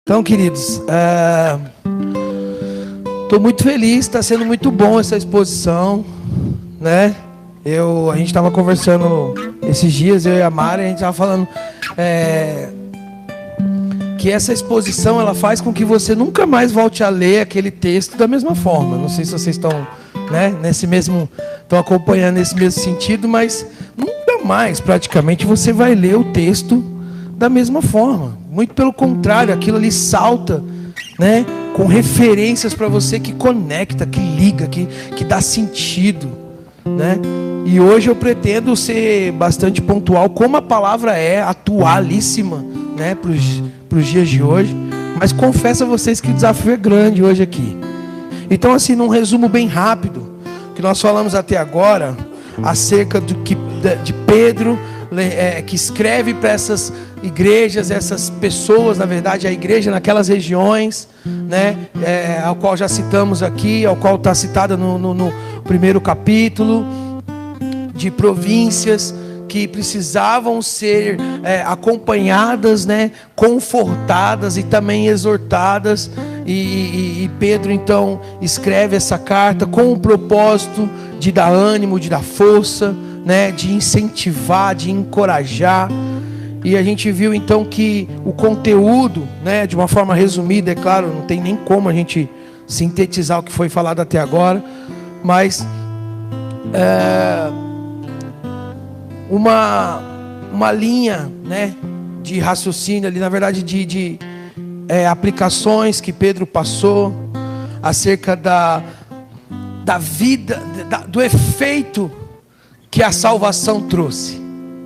Então, queridos, estou muito feliz, está sendo muito bom essa exposição, né? A gente estava conversando esses dias, eu e a Mari, a gente estava falando que essa exposição ela faz com que você nunca mais volte a ler aquele texto da mesma forma. Não sei se vocês estão, né, estão acompanhando nesse mesmo sentido, mas nunca mais, praticamente, você vai ler o texto da mesma forma. Muito pelo contrário, aquilo ali salta, né, com referências para você que conecta, que liga, que dá sentido, né? E hoje eu pretendo ser bastante pontual, como a palavra é atualíssima, né, para os dias de hoje. Mas confesso a vocês que o desafio é grande hoje aqui. Então, assim, num resumo bem rápido, que nós falamos até agora acerca de Pedro, que escreve para essas igrejas, essas pessoas, na verdade, a igreja naquelas regiões, né, ao qual já citamos aqui, ao qual está citada no primeiro capítulo, de províncias que precisavam ser acompanhadas, né, confortadas e também exortadas. E Pedro então escreve essa carta com o propósito de dar ânimo, de dar força, né, de incentivar, de encorajar. E a gente viu então que o conteúdo, né, de uma forma resumida, é claro, não tem nem como a gente sintetizar o que foi falado até agora, mas uma linha, né, de raciocínio ali, na verdade de aplicações que Pedro passou acerca da vida, do efeito que a salvação trouxe,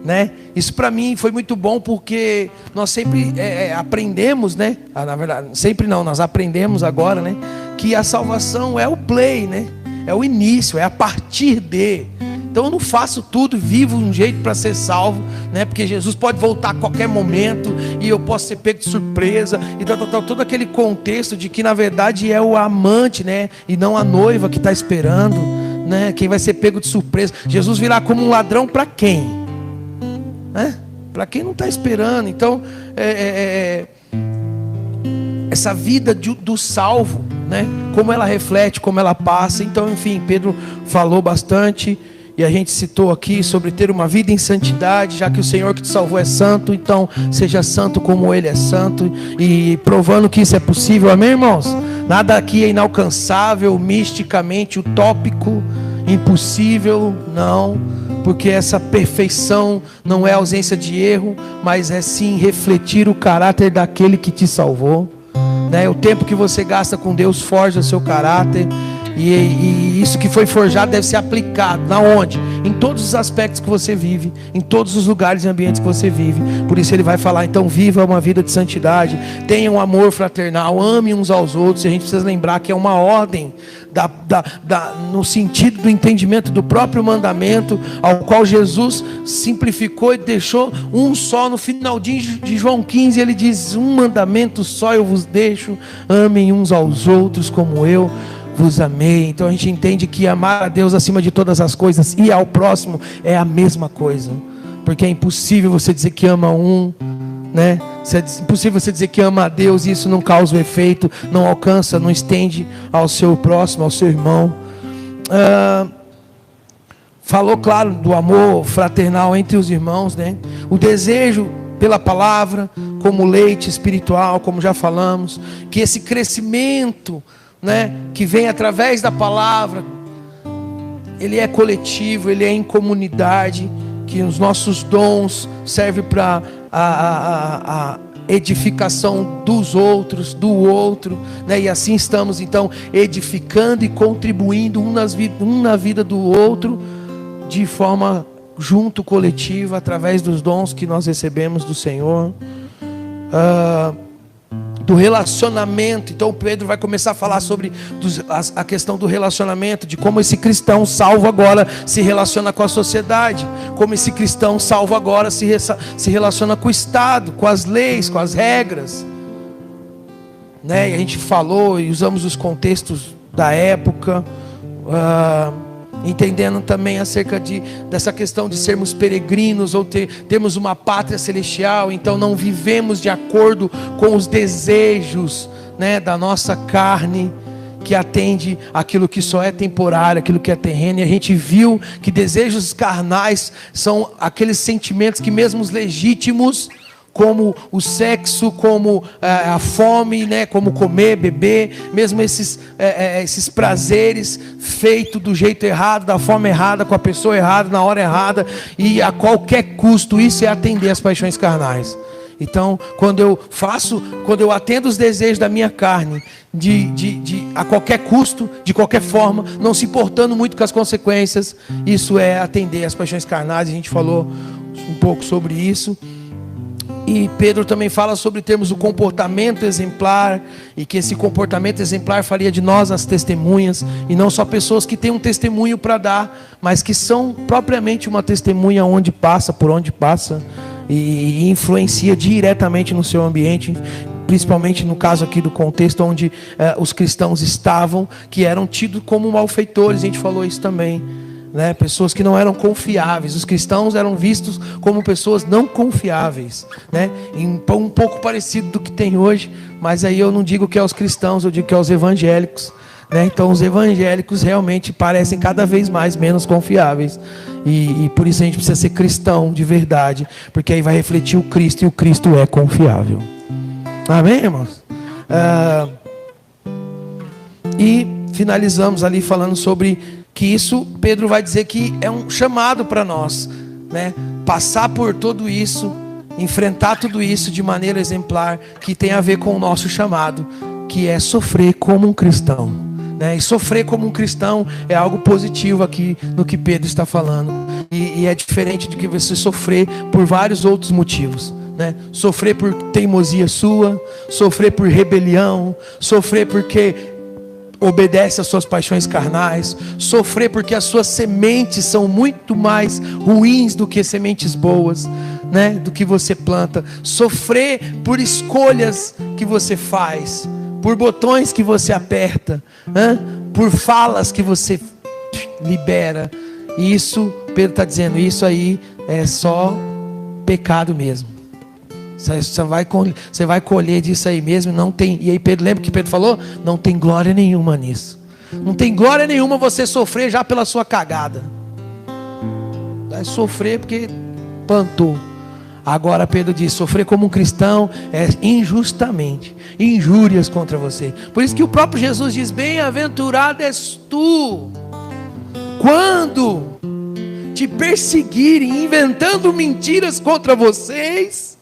né? Isso para mim foi muito bom, porque nós sempre aprendemos, né? Na verdade, sempre não, nós aprendemos agora, né, que a salvação é o play, né? É o início, é a partir de. Então eu não faço tudo, vivo um jeito para ser salvo, né? Porque Jesus pode voltar a qualquer momento e eu posso ser pego de surpresa e todo aquele contexto de que na verdade é o amante, né, e não a noiva que está esperando, né? Quem vai ser pego de surpresa. Jesus virá como um ladrão para quem? Né? Para quem não está esperando. Então essa vida do salvo, né? Como ela reflete, como ela passa. Então, enfim, Pedro falou bastante. E a gente citou aqui sobre ter uma vida em santidade, já que o Senhor que te salvou é santo, então seja santo como Ele é santo, e provando que isso é possível, amém, irmãos? Nada aqui é inalcançável, misticamente, utópico, impossível, não, porque essa perfeição não é ausência de erro, mas é sim refletir o caráter daquele que te salvou, né? O tempo que você gasta com Deus forja o seu caráter. E isso que foi forjado deve ser aplicado na onde? Em todos os aspectos que você vive, em todos os lugares e ambientes que você vive. Por isso ele vai falar, então viva uma vida de santidade, tenha um amor fraternal, ame uns aos outros. E a gente precisa lembrar que é uma ordem no sentido do entendimento do próprio mandamento, ao qual Jesus simplificou e deixou um só. No finalzinho de João 15 ele diz, um mandamento só eu vos deixo, amem uns aos outros como eu vos amei. Então a gente entende que amar a Deus acima de todas as coisas e ao próximo é a mesma coisa, porque é impossível você dizer que ama um, né? É impossível você dizer que ama a Deus e isso não causa o efeito, não alcança, não estende ao seu próximo, ao seu irmão. Falou, claro, do amor fraternal entre os irmãos, né? O desejo pela palavra como leite espiritual, como já falamos, que esse crescimento, né, que vem através da palavra, ele é coletivo, ele é em comunidade, que os nossos dons servem para a edificação dos outros, do outro, né, e assim estamos então edificando e contribuindo um na vida do outro, de forma junto, coletiva, através dos dons que nós recebemos do Senhor. Do relacionamento. Então Pedro vai começar a falar sobre a questão do relacionamento, de como esse cristão salvo agora se relaciona com a sociedade, como esse cristão salvo agora se relaciona com o Estado, com as leis, com as regras, né? E a gente falou e usamos os contextos da época, entendendo também acerca dessa questão de sermos peregrinos ou termos uma pátria celestial. Então não vivemos de acordo com os desejos, né, da nossa carne, que atende aquilo que só é temporário, aquilo que é terreno. E a gente viu que desejos carnais são aqueles sentimentos que mesmo os legítimos, como o sexo, como a fome, né, como comer, beber, mesmo esses prazeres feitos do jeito errado, da forma errada, com a pessoa errada, na hora errada, e a qualquer custo, isso é atender às paixões carnais. Então, quando eu atendo os desejos da minha carne, a qualquer custo, de qualquer forma, não se importando muito com as consequências, isso é atender às paixões carnais. A gente falou um pouco sobre isso. E Pedro também fala sobre termos o comportamento exemplar, e que esse comportamento exemplar faria de nós as testemunhas, e não só pessoas que têm um testemunho para dar, mas que são propriamente uma testemunha onde passa, por onde passa, e influencia diretamente no seu ambiente, principalmente no caso aqui do contexto onde os cristãos estavam, que eram tidos como malfeitores. A gente falou isso também, né? Pessoas que não eram confiáveis. Os cristãos eram vistos como pessoas não confiáveis, né? Um pouco parecido do que tem hoje, mas aí eu não digo que é os cristãos, eu digo que é os evangélicos, né? Então os evangélicos realmente parecem cada vez mais menos confiáveis, e por isso a gente precisa ser cristão de verdade, porque aí vai refletir o Cristo, e o Cristo é confiável. Amém, irmãos? E finalizamos ali falando sobre que isso, Pedro vai dizer que é um chamado para nós, né? Passar por tudo isso, enfrentar tudo isso de maneira exemplar, que tem a ver com o nosso chamado, que é sofrer como um cristão, né? E sofrer como um cristão é algo positivo aqui no que Pedro está falando, e é diferente de que você sofrer por vários outros motivos, né? Sofrer por teimosia sua, sofrer por rebelião, sofrer porque obedece às suas paixões carnais, sofrer porque as suas sementes são muito mais ruins do que sementes boas, né, do que você planta, sofrer por escolhas que você faz, por botões que você aperta, né, por falas que você libera. E isso, Pedro está dizendo, isso aí é só pecado mesmo. Você vai colher disso aí mesmo, não tem. E aí Pedro, lembra que Pedro falou? Não tem glória nenhuma nisso. Não tem glória nenhuma você sofrer já pela sua cagada. Vai sofrer porque plantou. Agora Pedro diz, sofrer como um cristão é injustamente, injúrias contra você. Por isso que o próprio Jesus diz, bem-aventurado és tu, quando te perseguirem, inventando mentiras contra vocês,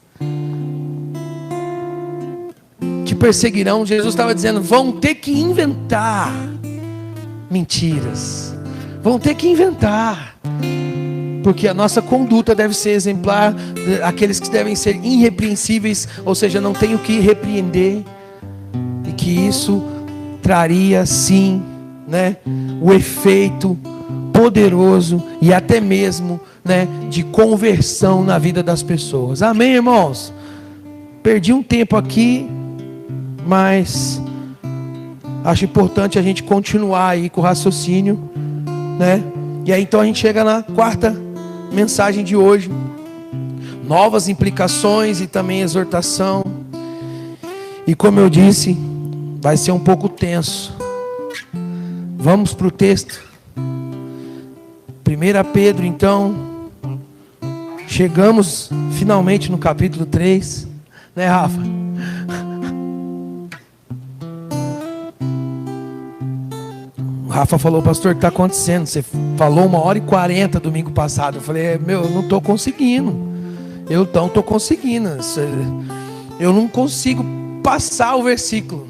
te perseguirão. Jesus estava dizendo, vão ter que inventar mentiras, vão ter que inventar, porque a nossa conduta deve ser exemplar, aqueles que devem ser irrepreensíveis, ou seja, não tem o que repreender, e que isso traria sim, né, o efeito poderoso e até mesmo, né, de conversão na vida das pessoas. Amém, irmãos? Perdi um tempo aqui, mas acho importante a gente continuar aí com o raciocínio, né? E aí então a gente chega na quarta mensagem de hoje, novas implicações e também exortação. E como eu disse, vai ser um pouco tenso. Vamos para o texto. 1 Pedro, então, chegamos finalmente no capítulo 3, né, Rafa? O Rafa falou, pastor, o que está acontecendo? Você falou 1h40 domingo passado. Eu falei, eu não estou conseguindo. Eu não estou conseguindo. Eu não consigo passar o versículo.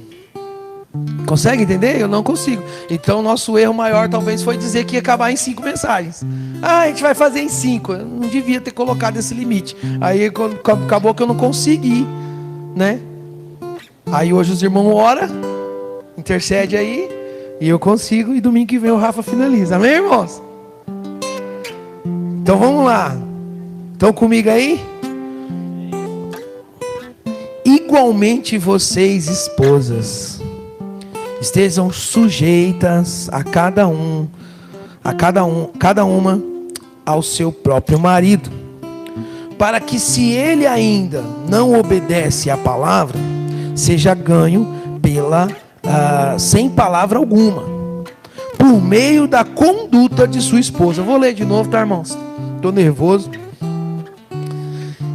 Consegue entender? Eu não consigo. Então nosso erro maior talvez foi dizer que ia acabar em 5 mensagens. A gente vai fazer em 5. Eu não devia ter colocado esse limite. Aí acabou que eu não consegui, né? Aí hoje os irmãos oram, intercede aí, e eu consigo, e domingo que vem o Rafa finaliza. Amém, irmãos? Então vamos lá. Estão comigo aí? Igualmente vocês, esposas, estejam sujeitas a cada um cada uma ao seu próprio marido, para que, se ele ainda não obedece à palavra, seja ganho sem palavra alguma, por meio da conduta de sua esposa. Eu vou ler de novo, tá, irmãos? Estou nervoso.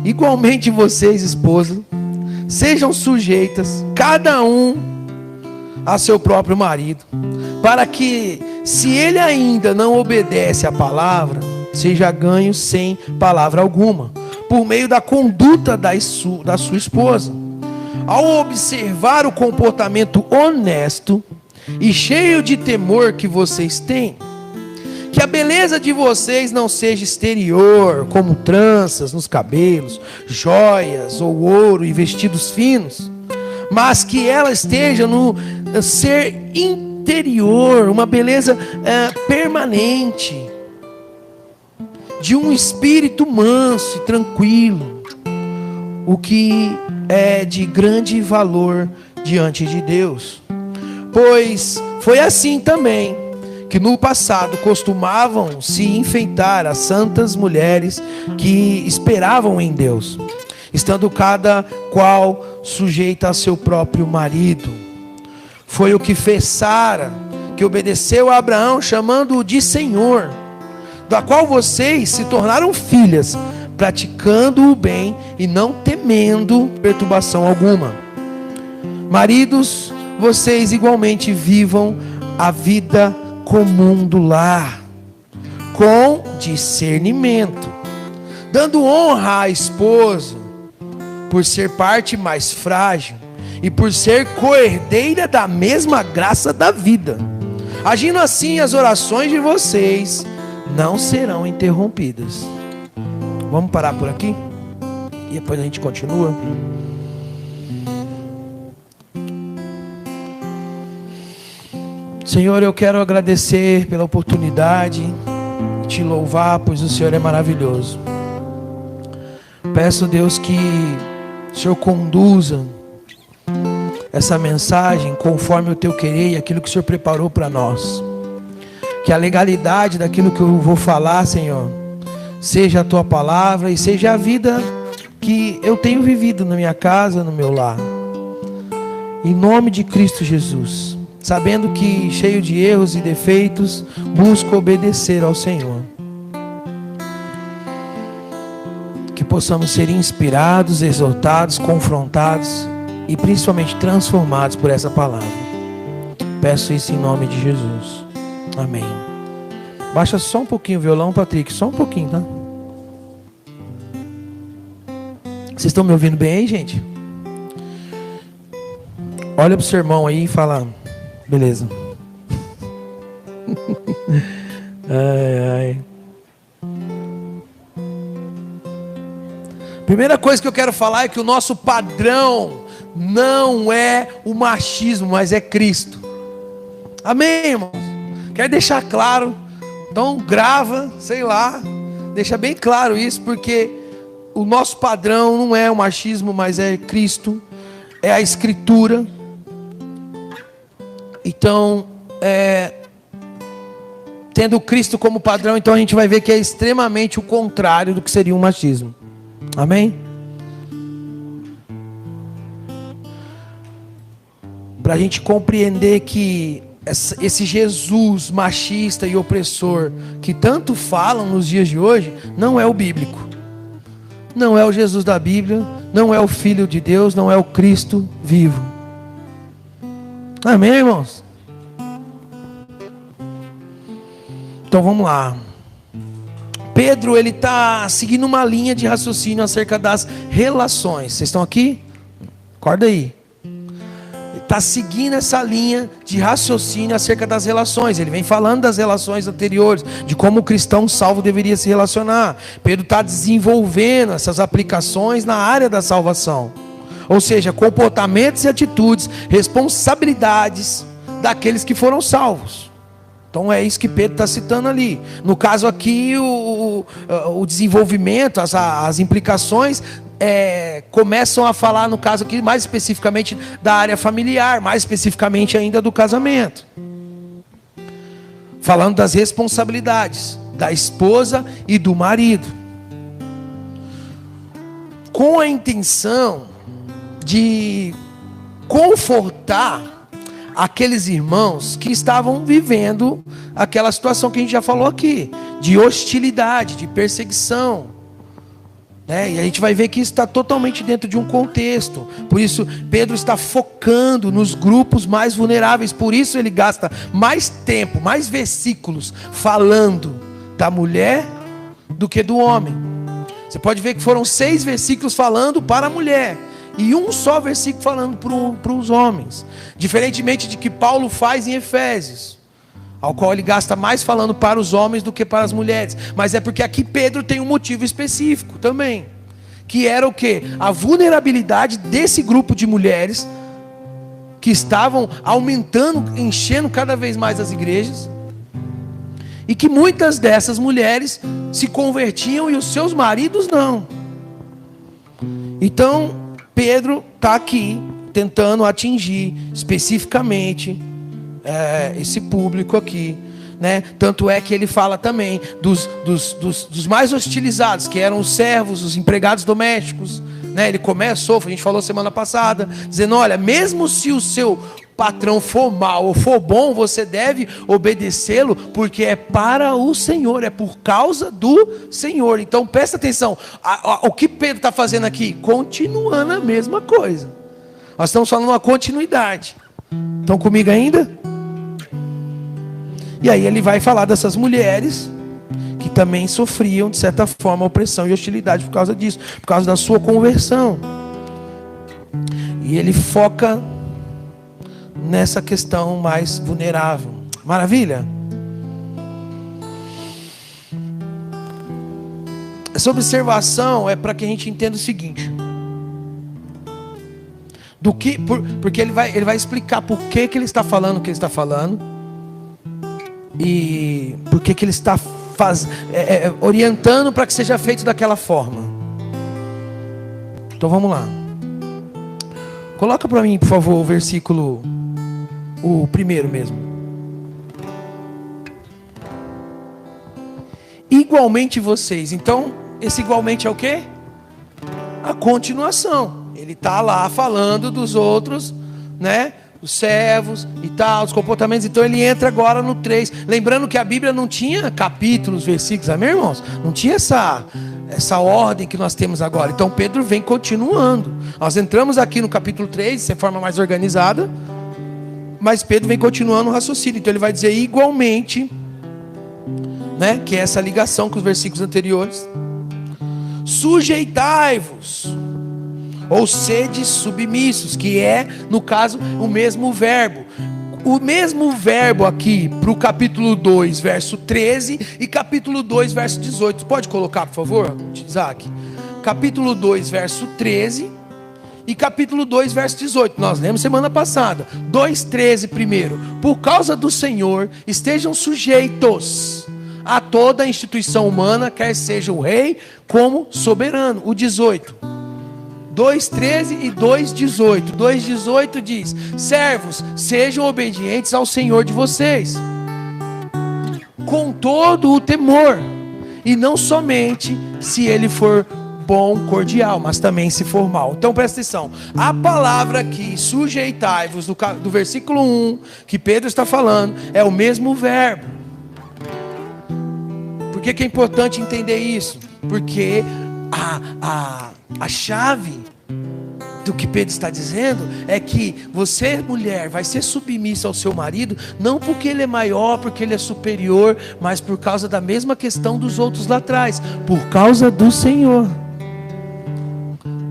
Igualmente vocês, esposas, sejam sujeitas, cada um a seu próprio marido, para que, se ele ainda não obedece à palavra, seja ganho sem palavra alguma, por meio da conduta da sua esposa. Ao observar o comportamento honesto e cheio de temor que vocês têm, que a beleza de vocês não seja exterior, como tranças nos cabelos, joias ou ouro e vestidos finos, mas que ela esteja no ser interior, uma beleza permanente, de um espírito manso e tranquilo, o que é de grande valor diante de Deus. Pois foi assim também que no passado costumavam se enfeitar as santas mulheres que esperavam em Deus, estando cada qual sujeita a seu próprio marido. Foi o que fez Sara, que obedeceu a Abraão, chamando-o de Senhor, da qual vocês se tornaram filhas, praticando o bem e não temendo perturbação alguma. Maridos, vocês igualmente vivam a vida comum do lar, com discernimento, dando honra à esposa, por ser parte mais frágil e por ser coerdeira da mesma graça da vida. Agindo assim, as orações de vocês não serão interrompidas. Vamos parar por aqui? E depois a gente continua. Senhor, eu quero agradecer pela oportunidade, te louvar, pois o Senhor é maravilhoso. Peço, Deus, que o Senhor conduza essa mensagem conforme o teu querer e aquilo que o Senhor preparou para nós. Que a legalidade daquilo que eu vou falar, Senhor, seja a tua palavra e seja a vida que eu tenho vivido na minha casa, no meu lar. Em nome de Cristo Jesus. Sabendo que, cheio de erros e defeitos, busco obedecer ao Senhor. Que possamos ser inspirados, exortados, confrontados e principalmente transformados por essa palavra. Peço isso em nome de Jesus. Amém. Baixa só um pouquinho o violão, Patrick. Só um pouquinho, tá? Vocês estão me ouvindo bem aí, gente? Olha pro seu irmão aí e fala... Beleza. Ai, ai. Primeira coisa que eu quero falar é que o nosso padrão não é o machismo, mas é Cristo. Amém, irmãos? Quero deixar claro. Então grava, sei lá, deixa bem claro isso, porque o nosso padrão não é o machismo, mas é Cristo, é a Escritura. Então, tendo Cristo como padrão, então a gente vai ver que é extremamente o contrário do que seria um machismo. Amém? Para a gente compreender que esse Jesus machista e opressor que tanto falam nos dias de hoje, não é o bíblico. Não é o Jesus da Bíblia, não é o Filho de Deus, não é o Cristo vivo. Amém, irmãos? Então vamos lá. Pedro, ele está seguindo uma linha de raciocínio acerca das relações. Vocês estão aqui? Acorda aí. Ele está seguindo essa linha de raciocínio acerca das relações. Ele vem falando das relações anteriores, de como o cristão salvo deveria se relacionar. Pedro está desenvolvendo essas aplicações na área da salvação. Ou seja, comportamentos e atitudes, responsabilidades daqueles que foram salvos. Então é isso que Pedro está citando ali. No caso aqui, o desenvolvimento, as implicações começam a falar, no caso aqui, mais especificamente da área familiar, mais especificamente ainda do casamento. falando das responsabilidades da esposa e do marido, com a intenção de confortar aqueles irmãos que estavam vivendo aquela situação que a gente já falou aqui, de hostilidade, de perseguição, né? E a gente vai ver que isso está totalmente dentro de um contexto. Por isso Pedro está focando nos grupos mais vulneráveis. Por isso ele gasta mais tempo, mais versículos falando da mulher do que do homem. Você pode ver que foram 6 versículos falando para a mulher e um só versículo falando para os homens, diferentemente de que Paulo faz em Efésios, ao qual ele gasta mais falando para os homens do que para as mulheres. Mas é porque aqui Pedro tem um motivo específico também, que era o quê? A vulnerabilidade desse grupo de mulheres que estavam aumentando, enchendo cada vez mais as igrejas, e que muitas dessas mulheres se convertiam e os seus maridos não. Então Pedro está aqui tentando atingir especificamente esse público aqui, né? Tanto é que ele fala também dos mais hostilizados, que eram os servos, os empregados domésticos, né? Ele começou, a gente falou semana passada, dizendo: olha, mesmo se o seu patrão for mal ou for bom, você deve obedecê-lo, porque é para o Senhor, é por causa do Senhor. Então presta atenção, o que Pedro está fazendo aqui? Continuando a mesma coisa. Nós estamos falando uma continuidade. Estão comigo ainda? E aí ele vai falar dessas mulheres que também sofriam, de certa forma, opressão e hostilidade por causa disso, por causa da sua conversão. E ele foca nessa questão mais vulnerável. Maravilha? Essa observação é para que a gente entenda o seguinte: porque ele vai explicar por que ele está falando o que ele está falando, e por que ele está orientando para que seja feito daquela forma. Então vamos lá. Coloca para mim, por favor, o versículo, o primeiro mesmo. Igualmente vocês. Então, esse igualmente é o quê? A continuação. Ele está lá falando dos outros, né? Os servos e tal, os comportamentos. Então ele entra agora no 3. Lembrando que a Bíblia não tinha capítulos, versículos, amém, irmãos? Não tinha essa ordem que nós temos agora. Então Pedro vem continuando. Nós entramos aqui no capítulo 3 de forma mais organizada, mas Pedro vem continuando o raciocínio. Então ele vai dizer igualmente, né? Que é essa ligação com os versículos anteriores. Sujeitai-vos, ou sede submissos, que é, no caso, o mesmo verbo. O mesmo verbo aqui para o capítulo 2, verso 13 e capítulo 2, verso 18. Pode colocar, por favor, Isaac? Capítulo 2, verso 13 e capítulo 2, verso 18. Nós lemos semana passada. 2:13 primeiro. Por causa do Senhor, estejam sujeitos a toda a instituição humana, quer seja o rei como soberano. O 18. 2:13 e 2:18. 2:18 diz: servos, sejam obedientes ao Senhor de vocês, com todo o temor, e não somente se ele for bom, cordial, mas também se for mal. Então presta atenção, a palavra aqui, sujeitai-vos, do versículo 1, que Pedro está falando, é o mesmo verbo. Por que é importante entender isso? Porque a chave do que Pedro está dizendo é que você, mulher, vai ser submissa ao seu marido, não porque ele é maior, porque ele é superior, mas por causa da mesma questão dos outros lá atrás, por causa do Senhor.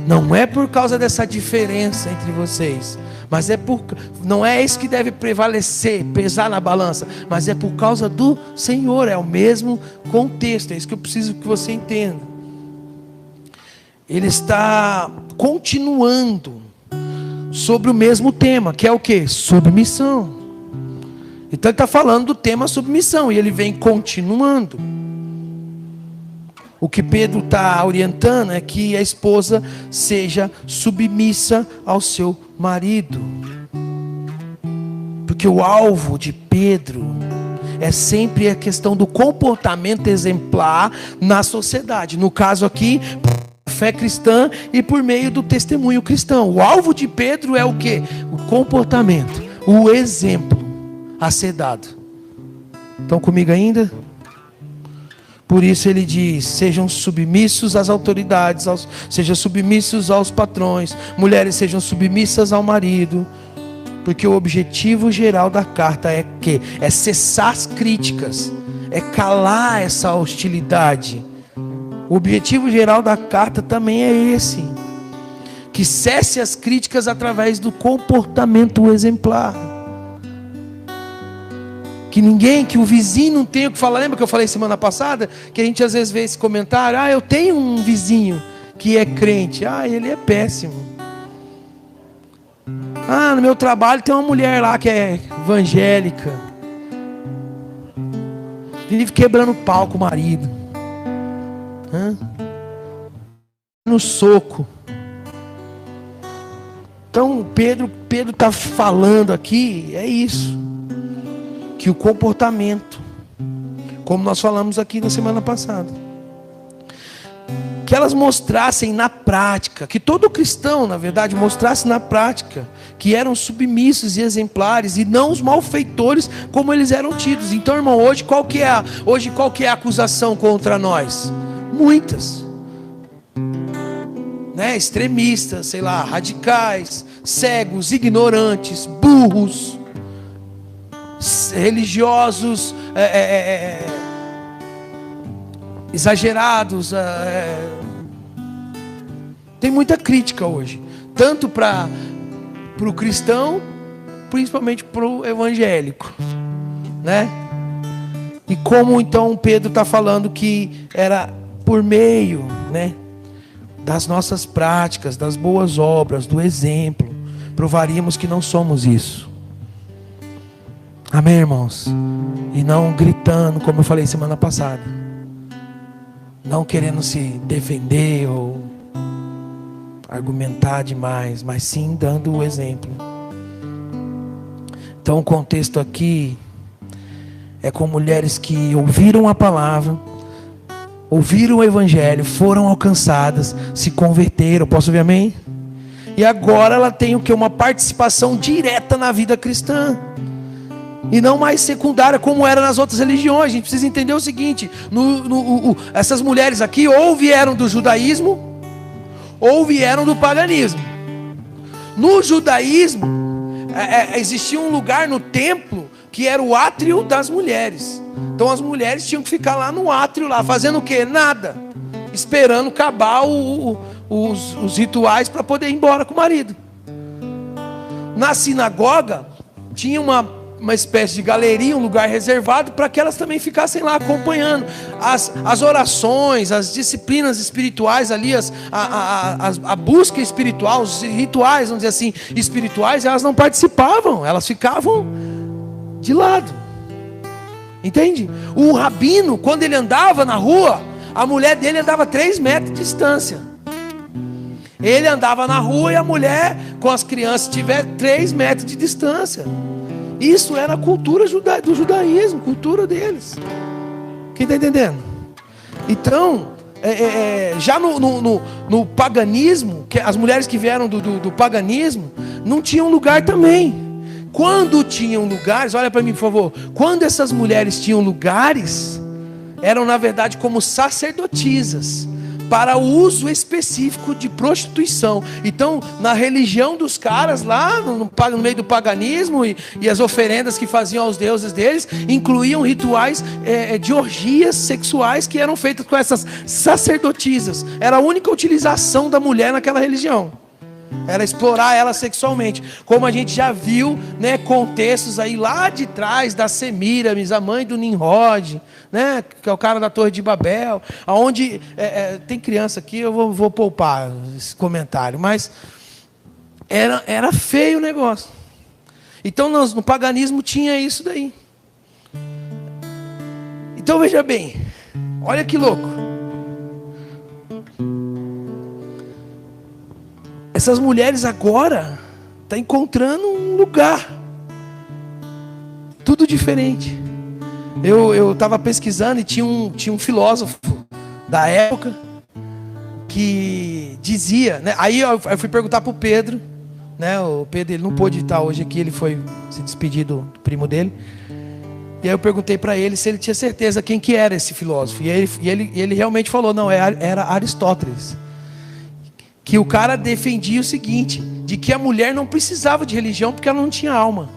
Não é por causa dessa diferença entre vocês, mas não é isso que deve prevalecer, pesar na balança, mas é por causa do Senhor. É o mesmo contexto. É isso que eu preciso que você entenda. Ele está continuando sobre o mesmo tema, que é o que? Submissão. Então ele está falando do tema submissão, e ele vem continuando. O que Pedro está orientando é que a esposa seja submissa ao seu marido. Porque o alvo de Pedro é sempre a questão do comportamento exemplar na sociedade. No caso aqui, fé cristã e por meio do testemunho cristão. O alvo de Pedro é o quê? O comportamento, o exemplo a ser dado. Estão comigo ainda? Por isso ele diz: sejam submissos às autoridades, sejam submissos aos patrões, mulheres sejam submissas ao marido, porque o objetivo geral da carta é que? É cessar as críticas, é calar essa hostilidade. O objetivo geral da carta também é esse: que cesse as críticas através do comportamento exemplar. Que ninguém, que o vizinho não tenha o que falar. Lembra que eu falei semana passada? Que a gente às vezes vê esse comentário: ah, eu tenho um vizinho que é crente. Ah, ele é péssimo. Ah, no meu trabalho tem uma mulher lá que é evangélica. Vive quebrando pau com o marido. No soco. Então Pedro está falando aqui, é isso. Que o comportamento, como nós falamos aqui na semana passada, que elas mostrassem na prática, que todo cristão, na verdade, mostrasse na prática, que eram submissos e exemplares, e não os malfeitores como eles eram tidos. Então, irmão, hoje qual que é a acusação contra nós? Muitas, né? Extremistas, sei lá, radicais, cegos, ignorantes, burros, religiosos, exagerados. Tem muita crítica hoje, tanto para o cristão, principalmente para o evangélico, né? E como então Pedro está falando que era por meio, né, das nossas práticas, das boas obras, do exemplo, provaríamos que não somos isso. Amém, irmãos? E não gritando, como eu falei semana passada, não querendo se defender ou argumentar demais, mas sim dando o exemplo. Então o contexto aqui é com mulheres que ouviram a palavra, ouviram o evangelho, foram alcançadas, se converteram. Posso ouvir amém? E agora ela tem o que? Uma participação direta na vida cristã, e não mais secundária como era nas outras religiões. A gente precisa entender o seguinte: essas mulheres aqui ou vieram do judaísmo ou vieram do paganismo. No judaísmo existia um lugar no templo que era o átrio das mulheres. Então as mulheres tinham que ficar lá no átrio, lá fazendo o quê? Nada, esperando acabar os rituais para poder ir embora com o marido. Na sinagoga tinha uma espécie de galeria, um lugar reservado para que elas também ficassem lá acompanhando as orações, as disciplinas espirituais ali, a busca espiritual, os rituais, vamos dizer assim, espirituais. Elas não participavam, elas ficavam de lado. Entende? O rabino, quando ele andava na rua, a mulher dele andava 3 metros de distância. Ele andava na rua e a mulher com as crianças tiver 3 metros de distância. Isso era a cultura do judaísmo, cultura deles. Quem está entendendo? Então, já no paganismo, que as mulheres que vieram do paganismo não tinham lugar também. Quando tinham lugares, olha para mim por favor, quando essas mulheres tinham lugares, eram na verdade como sacerdotisas, para o uso específico de prostituição. Então, na religião dos caras lá, no meio do paganismo, e as oferendas que faziam aos deuses deles, incluíam rituais de orgias sexuais que eram feitas com essas sacerdotisas. Era a única utilização da mulher naquela religião, era explorar ela sexualmente. Como a gente já viu, né, contextos aí lá de trás da Semíramis, a mãe do Nimrod, né, que é o cara da Torre de Babel, aonde tem criança aqui, eu vou poupar esse comentário, mas era feio o negócio. Então no paganismo tinha isso daí. Então veja bem, olha que louco. Essas mulheres agora estão encontrando um lugar tudo diferente. Eu estava pesquisando e tinha um filósofo da época que dizia, né? Aí eu fui perguntar para o Pedro, né? O Pedro, ele não pôde estar hoje aqui, ele foi se despedir do primo dele. E aí eu perguntei para ele se ele tinha certeza quem que era esse filósofo. E ele realmente falou, não, era Aristóteles. Que o cara defendia o seguinte, de que a mulher não precisava de religião porque ela não tinha alma.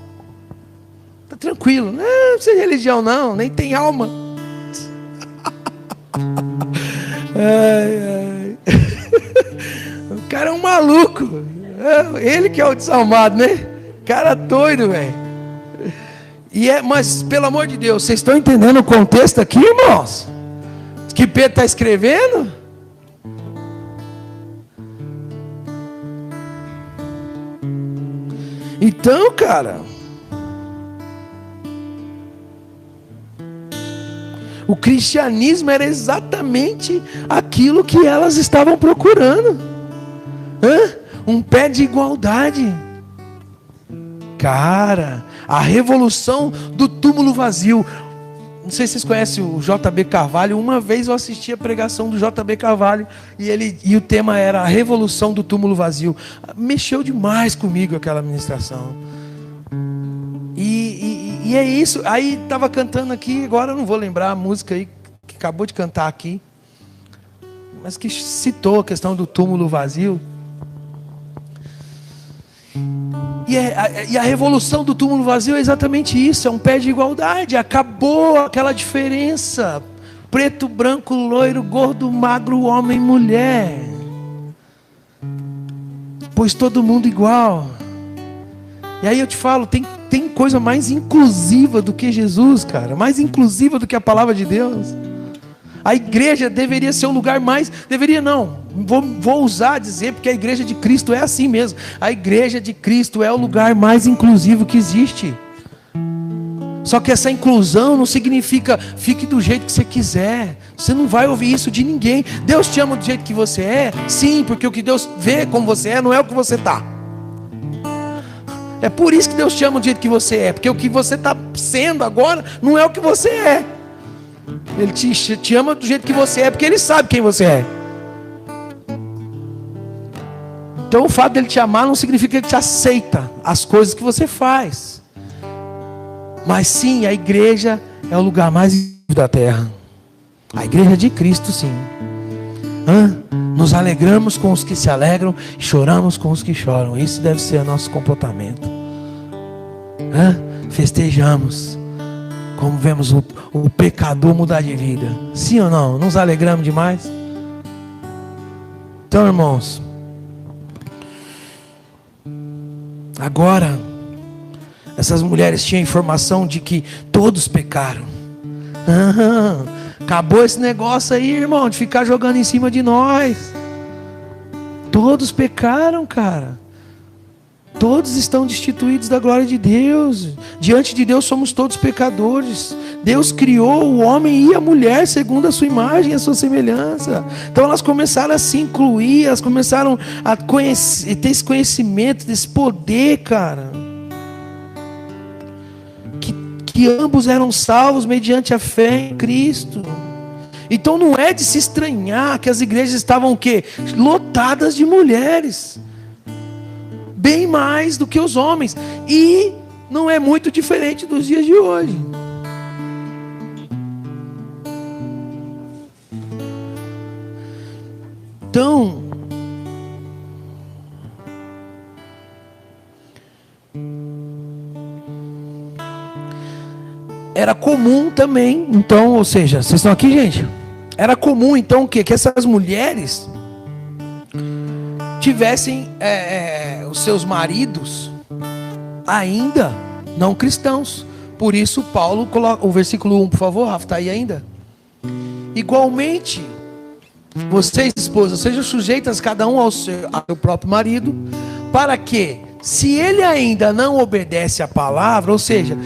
Tá tranquilo, não precisa de religião não, nem tem alma. Ai. O cara é um maluco. Ele que é o desalmado, né? Cara doido, velho. Mas, pelo amor de Deus, vocês estão entendendo o contexto aqui, irmãos? Que Pedro está escrevendo? Então, cara, o cristianismo era exatamente aquilo que elas estavam procurando. Um pé de igualdade. Cara, a revolução do túmulo vazio. Não sei se vocês conhecem o J.B. Carvalho. Uma vez eu assisti a pregação do J.B. Carvalho e o tema era a revolução do túmulo vazio. Mexeu demais comigo aquela ministração. E é isso. Aí estava cantando aqui, agora eu não vou lembrar a música aí que acabou de cantar aqui, mas que citou a questão do túmulo vazio. E a revolução do túmulo vazio é exatamente isso, é um pé de igualdade. Acabou aquela diferença, preto, branco, loiro, gordo, magro, homem, mulher, pois todo mundo igual. E aí eu te falo, tem coisa mais inclusiva do que Jesus, cara, mais inclusiva do que a palavra de Deus. A igreja deveria ser o lugar mais... Deveria não, vou ousar dizer, porque a igreja de Cristo é assim mesmo. A igreja de Cristo é o lugar mais inclusivo que existe. Só que essa inclusão não significa fique do jeito que você quiser. Você não vai ouvir isso de ninguém. Deus te ama do jeito que você é? Sim, porque o que Deus vê como você é não é o que você está. É por isso que Deus te ama do jeito que você é, porque o que você está sendo agora não é o que você é. Ele te ama do jeito que você é, porque Ele sabe quem você é. Então o fato dele te amar não significa que Ele te aceita as coisas que você faz. Mas sim, a igreja é o lugar mais incrível da terra. A igreja de Cristo, sim. Nos alegramos com os que se alegram, choramos com os que choram. Isso deve ser o nosso comportamento. Festejamos como vemos o pecador mudar de vida. Sim ou não? Nos alegramos demais? Então, irmãos, agora essas mulheres tinham informação de que todos pecaram. Acabou esse negócio aí, irmão, de ficar jogando em cima de nós. Todos pecaram, cara. Todos estão destituídos da glória de Deus. Diante de Deus somos todos pecadores. Deus criou o homem e a mulher segundo a sua imagem e a sua semelhança. Então elas começaram a se incluir, elas começaram a conhecer, ter esse conhecimento, desse poder, cara. Que ambos eram salvos mediante a fé em Cristo. Então não é de se estranhar que as igrejas estavam o quê? Lotadas de mulheres. Bem mais do que os homens. E não é muito diferente dos dias de hoje. Então, era comum também, então, ou seja, vocês estão aqui, gente? Era comum, então, que essas mulheres tivessem os seus maridos ainda não cristãos. Por isso Paulo coloca o versículo 1, por favor, Rafa, está aí ainda? Igualmente, vocês, esposas, sejam sujeitas cada um ao seu próprio marido, para que, se ele ainda não obedece à palavra, ou seja,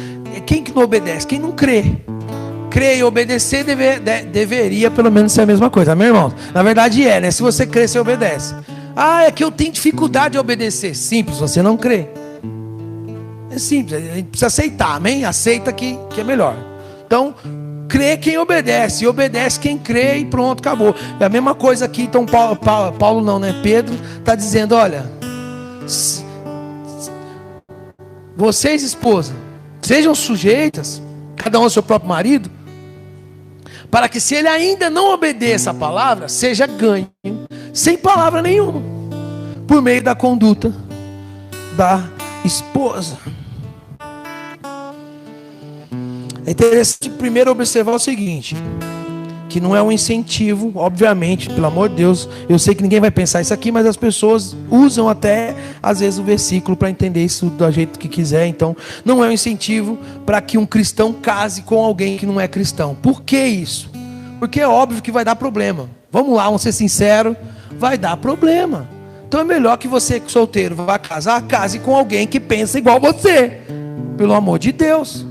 quem que não obedece? Quem não crê. Crer e obedecer deveria pelo menos ser a mesma coisa, meu irmão. Na verdade né? Se você crê, você obedece. É que eu tenho dificuldade de obedecer. Simples, você não crê. É simples, a gente precisa aceitar, amém? Aceita que é melhor. Então, crê quem obedece, e obedece quem crê, e pronto, acabou. É a mesma coisa aqui. Então Paulo não, né? Pedro está dizendo, olha, vocês, esposa, sejam sujeitas, cada um ao seu próprio marido, para que se ele ainda não obedeça a palavra, seja ganho, sem palavra nenhuma, por meio da conduta da esposa. É interessante primeiro observar o seguinte, que não é um incentivo, obviamente, pelo amor de Deus, eu sei que ninguém vai pensar isso aqui, mas as pessoas usam até, às vezes, o versículo para entender isso do jeito que quiser. Então, não é um incentivo para que um cristão case com alguém que não é cristão. Por que isso? Porque é óbvio que vai dar problema. Vamos lá, vamos ser sinceros, vai dar problema. Então é melhor que você, solteiro, vá casar, case com alguém que pensa igual você, pelo amor de Deus,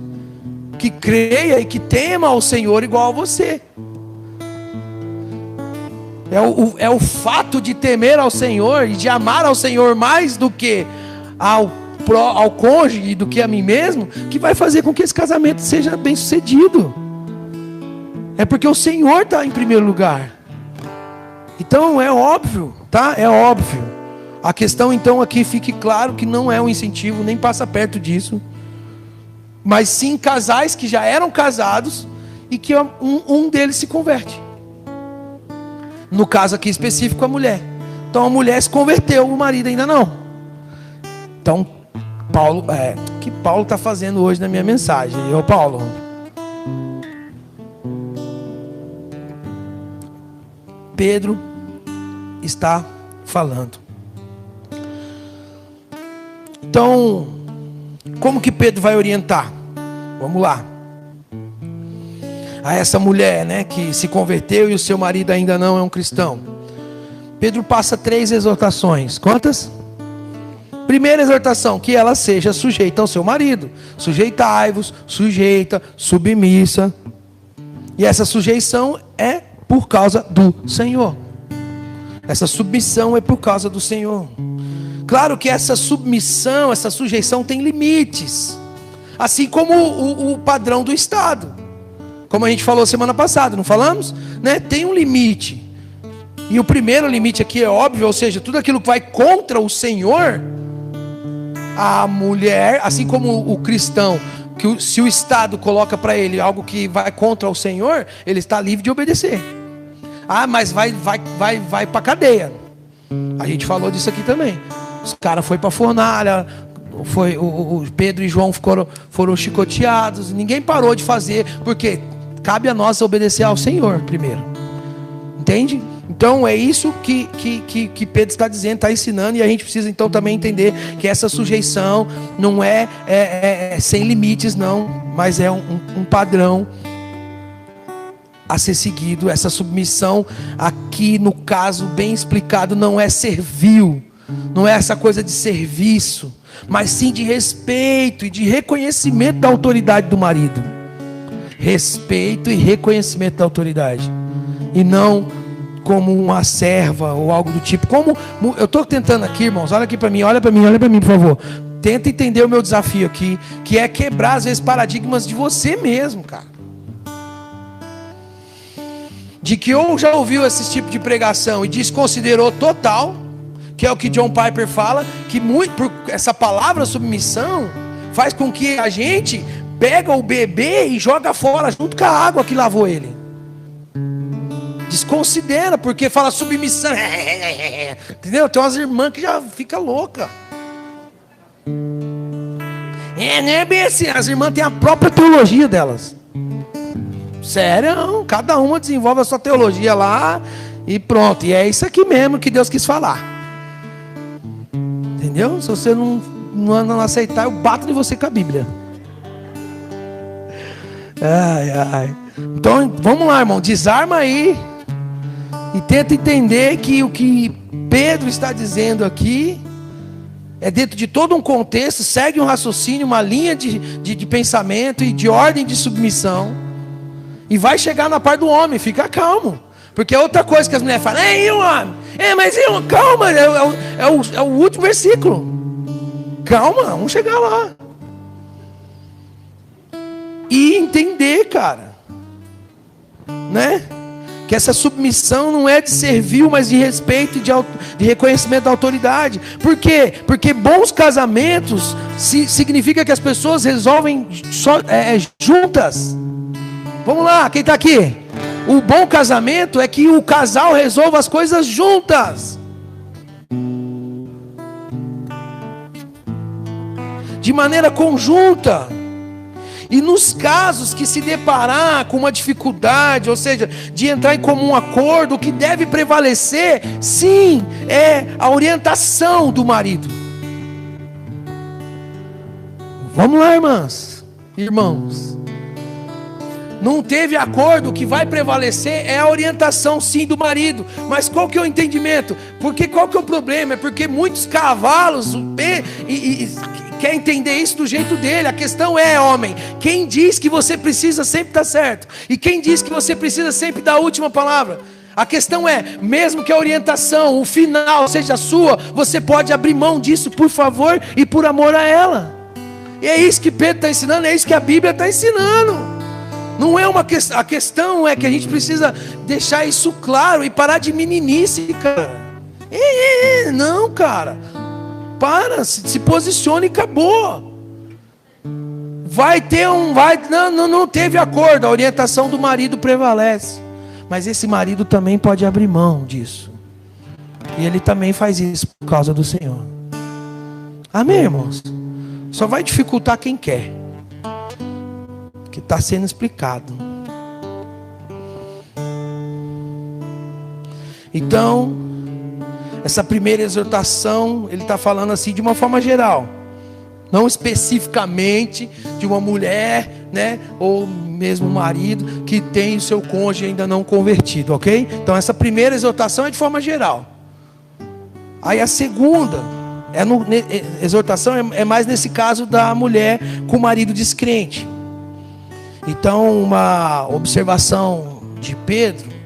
que creia e que tema ao Senhor igual a você. É o fato de temer ao Senhor e de amar ao Senhor mais do que ao cônjuge, do que a mim mesmo, que vai fazer com que esse casamento seja bem sucedido. É porque o Senhor está em primeiro lugar. Então é óbvio, tá? É óbvio. A questão então aqui fique claro que não é um incentivo, nem passa perto disso. Mas sim casais que já eram casados e que um deles se converte. No caso aqui específico, a mulher. Então a mulher se converteu, o marido ainda não. Então, Paulo, o que Paulo está fazendo hoje na minha mensagem? Eu, Paulo, Pedro está falando. Então, como que Pedro vai orientar? Vamos lá. A essa mulher, né, que se converteu e o seu marido ainda não é um cristão. Pedro passa 3 exortações. Quantas? Primeira exortação, que ela seja sujeita ao seu marido. Sujeitai-vos, sujeita, submissa. E essa sujeição é por causa do Senhor. Essa submissão é por causa do Senhor. Claro que essa submissão, essa sujeição tem limites. Assim como o padrão do Estado. Como a gente falou semana passada, não falamos? Né? Tem um limite. E o primeiro limite aqui é óbvio, ou seja, tudo aquilo que vai contra o Senhor, a mulher, assim como o cristão, que se o Estado coloca para ele algo que vai contra o Senhor, ele está livre de obedecer. Ah, mas vai para a cadeia. A gente falou disso aqui também. Os caras foram para a fornalha, o Pedro e João foram chicoteados. Ninguém parou de fazer, porque cabe a nós obedecer ao Senhor primeiro. Entende? Então é isso que Pedro está dizendo, está ensinando. E a gente precisa então também entender que essa sujeição não é sem limites não, mas é um padrão a ser seguido. Essa submissão aqui, no caso bem explicado, não é servil, não é essa coisa de serviço, mas sim de respeito e de reconhecimento da autoridade do marido. Respeito e reconhecimento da autoridade, e não como uma serva ou algo do tipo. Como eu estou tentando aqui, irmãos, olha aqui para mim, olha para mim, por favor. Tenta entender o meu desafio aqui, que é quebrar às vezes paradigmas de você mesmo, cara. De que ou já ouviu esse tipo de pregação e desconsiderou total, que é o que John Piper fala, que por essa palavra submissão faz com que a gente pega o bebê e joga fora junto com a água que lavou ele. Desconsidera, porque fala submissão. Entendeu? Tem umas irmãs que já fica louca. Não é bem assim. As irmãs têm a própria teologia delas. Sério, cada uma desenvolve a sua teologia lá e pronto. E é isso aqui mesmo que Deus quis falar. Entendeu? Se você não aceitar, eu bato em você com a Bíblia. Ai. Então, vamos lá, irmão. Desarma aí e tenta entender que o que Pedro está dizendo aqui é dentro de todo um contexto, segue um raciocínio, uma linha de pensamento e de ordem de submissão. E vai chegar na parte do homem, fica calmo. Porque é outra coisa que as mulheres falam. Ei, o homem? Calma, é o último versículo. Calma, vamos chegar lá. e entender, cara, né? Que essa submissão não é de servil, mas de respeito e de reconhecimento da autoridade. Por quê? Porque bons casamentos significa que as pessoas resolvem juntas. Vamos lá, quem está aqui? O bom casamento é que o casal resolva as coisas juntas. De maneira conjunta. E nos casos que se deparar com uma dificuldade, ou seja, de entrar em comum acordo, o que deve prevalecer, sim, é a orientação do marido. Vamos lá, irmãs, irmãos. Não teve acordo, o que vai prevalecer é a orientação, sim, do marido. Mas qual que é o entendimento? Porque qual que é o problema? É porque muitos cavalos quer entender isso do jeito dele. A questão é, homem, quem diz que você precisa sempre estar certo? E quem diz que você precisa sempre dar a última palavra? A questão é, mesmo que a orientação, o final seja sua, você pode abrir mão disso por favor e por amor a ela. E é isso que Pedro está ensinando, é isso que a Bíblia está ensinando. Não é uma questão, a questão é que a gente precisa deixar isso claro e parar de meninice, cara. Não, cara. Para, se posicione e acabou. Não teve acordo, a orientação do marido prevalece. Mas esse marido também pode abrir mão disso. E ele também faz isso por causa do Senhor. Amém, irmãos? Só vai dificultar quem quer. Que está sendo explicado. Então, essa primeira exortação, ele está falando assim de uma forma geral, não especificamente de uma mulher, né, ou mesmo um marido que tem o seu cônjuge ainda não convertido, ok? Então essa primeira exortação é de forma geral. Aí a segunda exortação é mais nesse caso da mulher com o marido descrente. Então uma observação de Pedro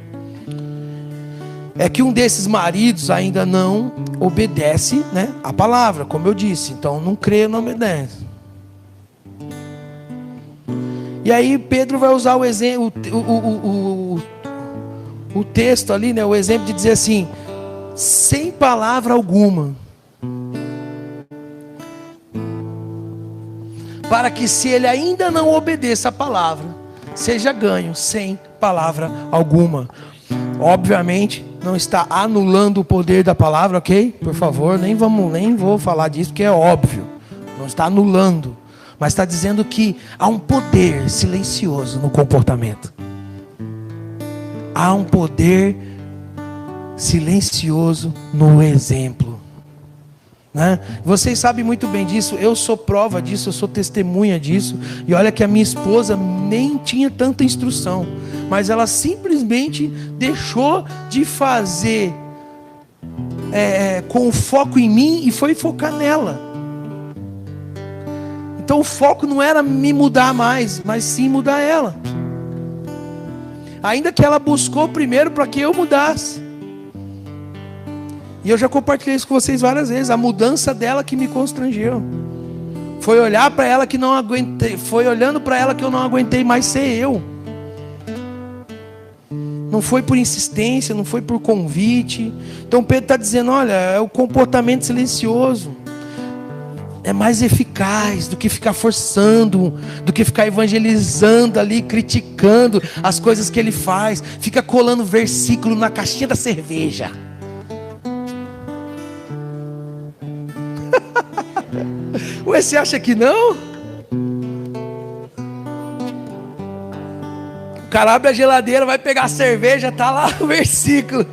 é que um desses maridos ainda não obedece, né, a palavra, como eu disse. Então não crê, não obedece. E aí Pedro vai usar o exemplo, o texto ali, né, o exemplo de dizer assim, sem palavra alguma, para que se ele ainda não obedeça a palavra, seja ganho sem palavra alguma. Obviamente não está anulando o poder da palavra, ok? Por favor, nem vou falar disso, porque é óbvio. Não está anulando, mas está dizendo que há um poder silencioso no comportamento. Há um poder silencioso no exemplo, né? Vocês sabem muito bem disso. Eu sou prova disso, eu sou testemunha disso. E olha que a minha esposa nem tinha tanta instrução, mas ela simplesmente deixou de fazer com foco em mim e foi focar nela. Então o foco não era me mudar mais, mas sim mudar ela. Ainda que ela buscou primeiro para que eu mudasse. E eu já compartilhei isso com vocês várias vezes. A mudança dela que me constrangeu. Foi olhar para ela que não aguentei. Foi olhando para ela que eu não aguentei mais ser eu. Não foi por insistência, não foi por convite. Então Pedro está dizendo, olha, é o comportamento silencioso. É mais eficaz do que ficar forçando, do que ficar evangelizando ali, criticando as coisas que ele faz. Fica colando versículo na caixinha da cerveja. Ué, você acha que não? O cara abre a geladeira, vai pegar a cerveja, tá lá o versículo.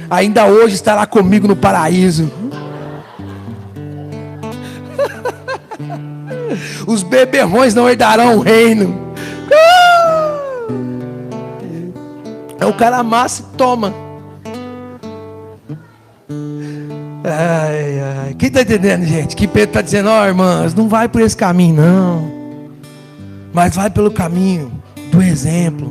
Ainda hoje estará comigo no paraíso. Os beberrões não herdarão o reino. O cara amassa e toma. Quem está entendendo, gente? Que Pedro está dizendo, irmãs, não vai por esse caminho não, mas vai pelo caminho do exemplo.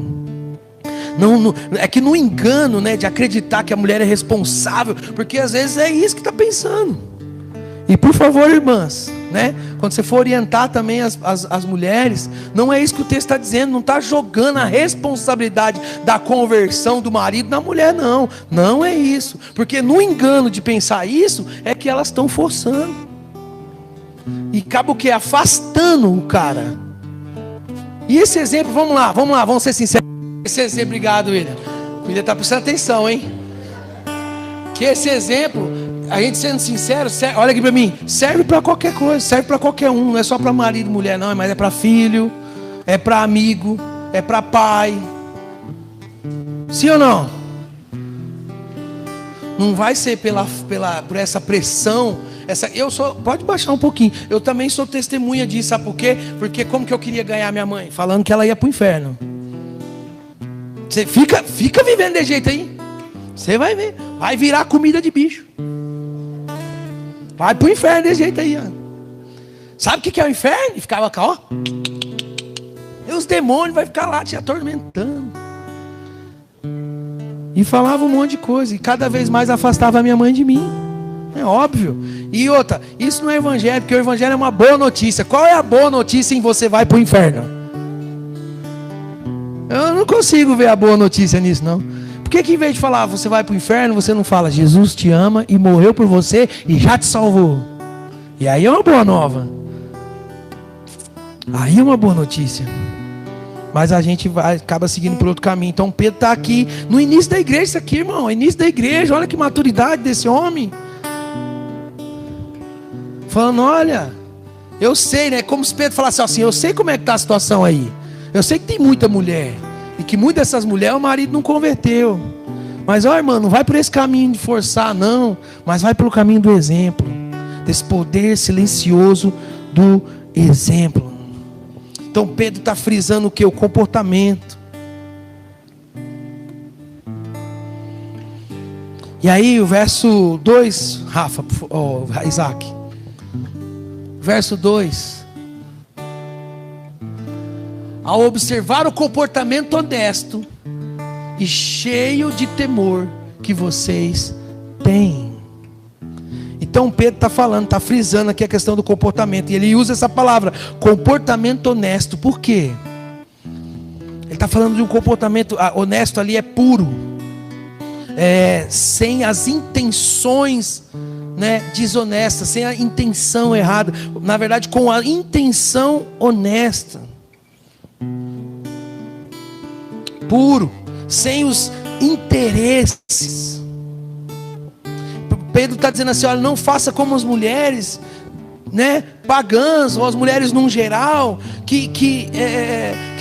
Não, é que no engano, né, de acreditar que a mulher é responsável, porque às vezes é isso que está pensando. E por favor, irmãs, né? Quando você for orientar também as mulheres, não é isso que o texto está dizendo, não está jogando a responsabilidade da conversão do marido na mulher, não. Não é isso. Porque no engano de pensar isso, é que elas estão forçando. E acaba o quê? Afastando o cara. E esse exemplo, vamos ser sinceros. Esse exemplo, obrigado, William. O William está prestando atenção, hein? Que esse exemplo, a gente sendo sincero, olha aqui para mim, serve para qualquer coisa, serve para qualquer um, não é só para marido e mulher, não, mas é para filho, é para amigo, é para pai. Sim ou não? Não vai ser por essa pressão. Pode baixar um pouquinho. Eu também sou testemunha disso, sabe por quê? Porque como que eu queria ganhar minha mãe? Falando que ela ia para o inferno. Você fica vivendo desse jeito aí. Você vai ver. Vai virar comida de bicho. Vai para o inferno desse jeito aí. Ó. Sabe o que é o inferno? E ficava cá, ó. E os demônios vão ficar lá te atormentando. E falava um monte de coisa. E cada vez mais afastava a minha mãe de mim. É óbvio. E outra, isso não é evangelho, porque o evangelho é uma boa notícia. Qual é a boa notícia em você vai para o inferno? Eu não consigo ver a boa notícia nisso, não. Por que em vez de falar você vai para o inferno, você não fala Jesus te ama e morreu por você e já te salvou? E aí é uma boa nova. Aí é uma boa notícia. Mas a gente acaba seguindo por outro caminho. Então Pedro está aqui no início da igreja, isso aqui, irmão. Início da igreja, olha que maturidade desse homem. Falando, olha, eu sei, né? Como se Pedro falasse assim, eu sei como é que está a situação aí. Eu sei que tem muita mulher. E que muitas dessas mulheres o marido não converteu. Mas, ó, irmão, não vai por esse caminho de forçar, não. Mas vai pelo caminho do exemplo. Desse poder silencioso do exemplo. Então Pedro está frisando o que? O comportamento. E aí o verso 2, Rafa, Isaac. Verso 2. Ao observar o comportamento honesto e cheio de temor que vocês têm. Então Pedro está falando, está frisando aqui a questão do comportamento. E ele usa essa palavra, comportamento honesto. Por quê? Ele está falando de um comportamento honesto ali, é puro. Sem as intenções, né, desonestas, sem a intenção errada. Na verdade, com a intenção honesta. Puro, sem os interesses. Pedro está dizendo assim, olha, não faça como as mulheres, né, pagãs, ou as mulheres num geral, que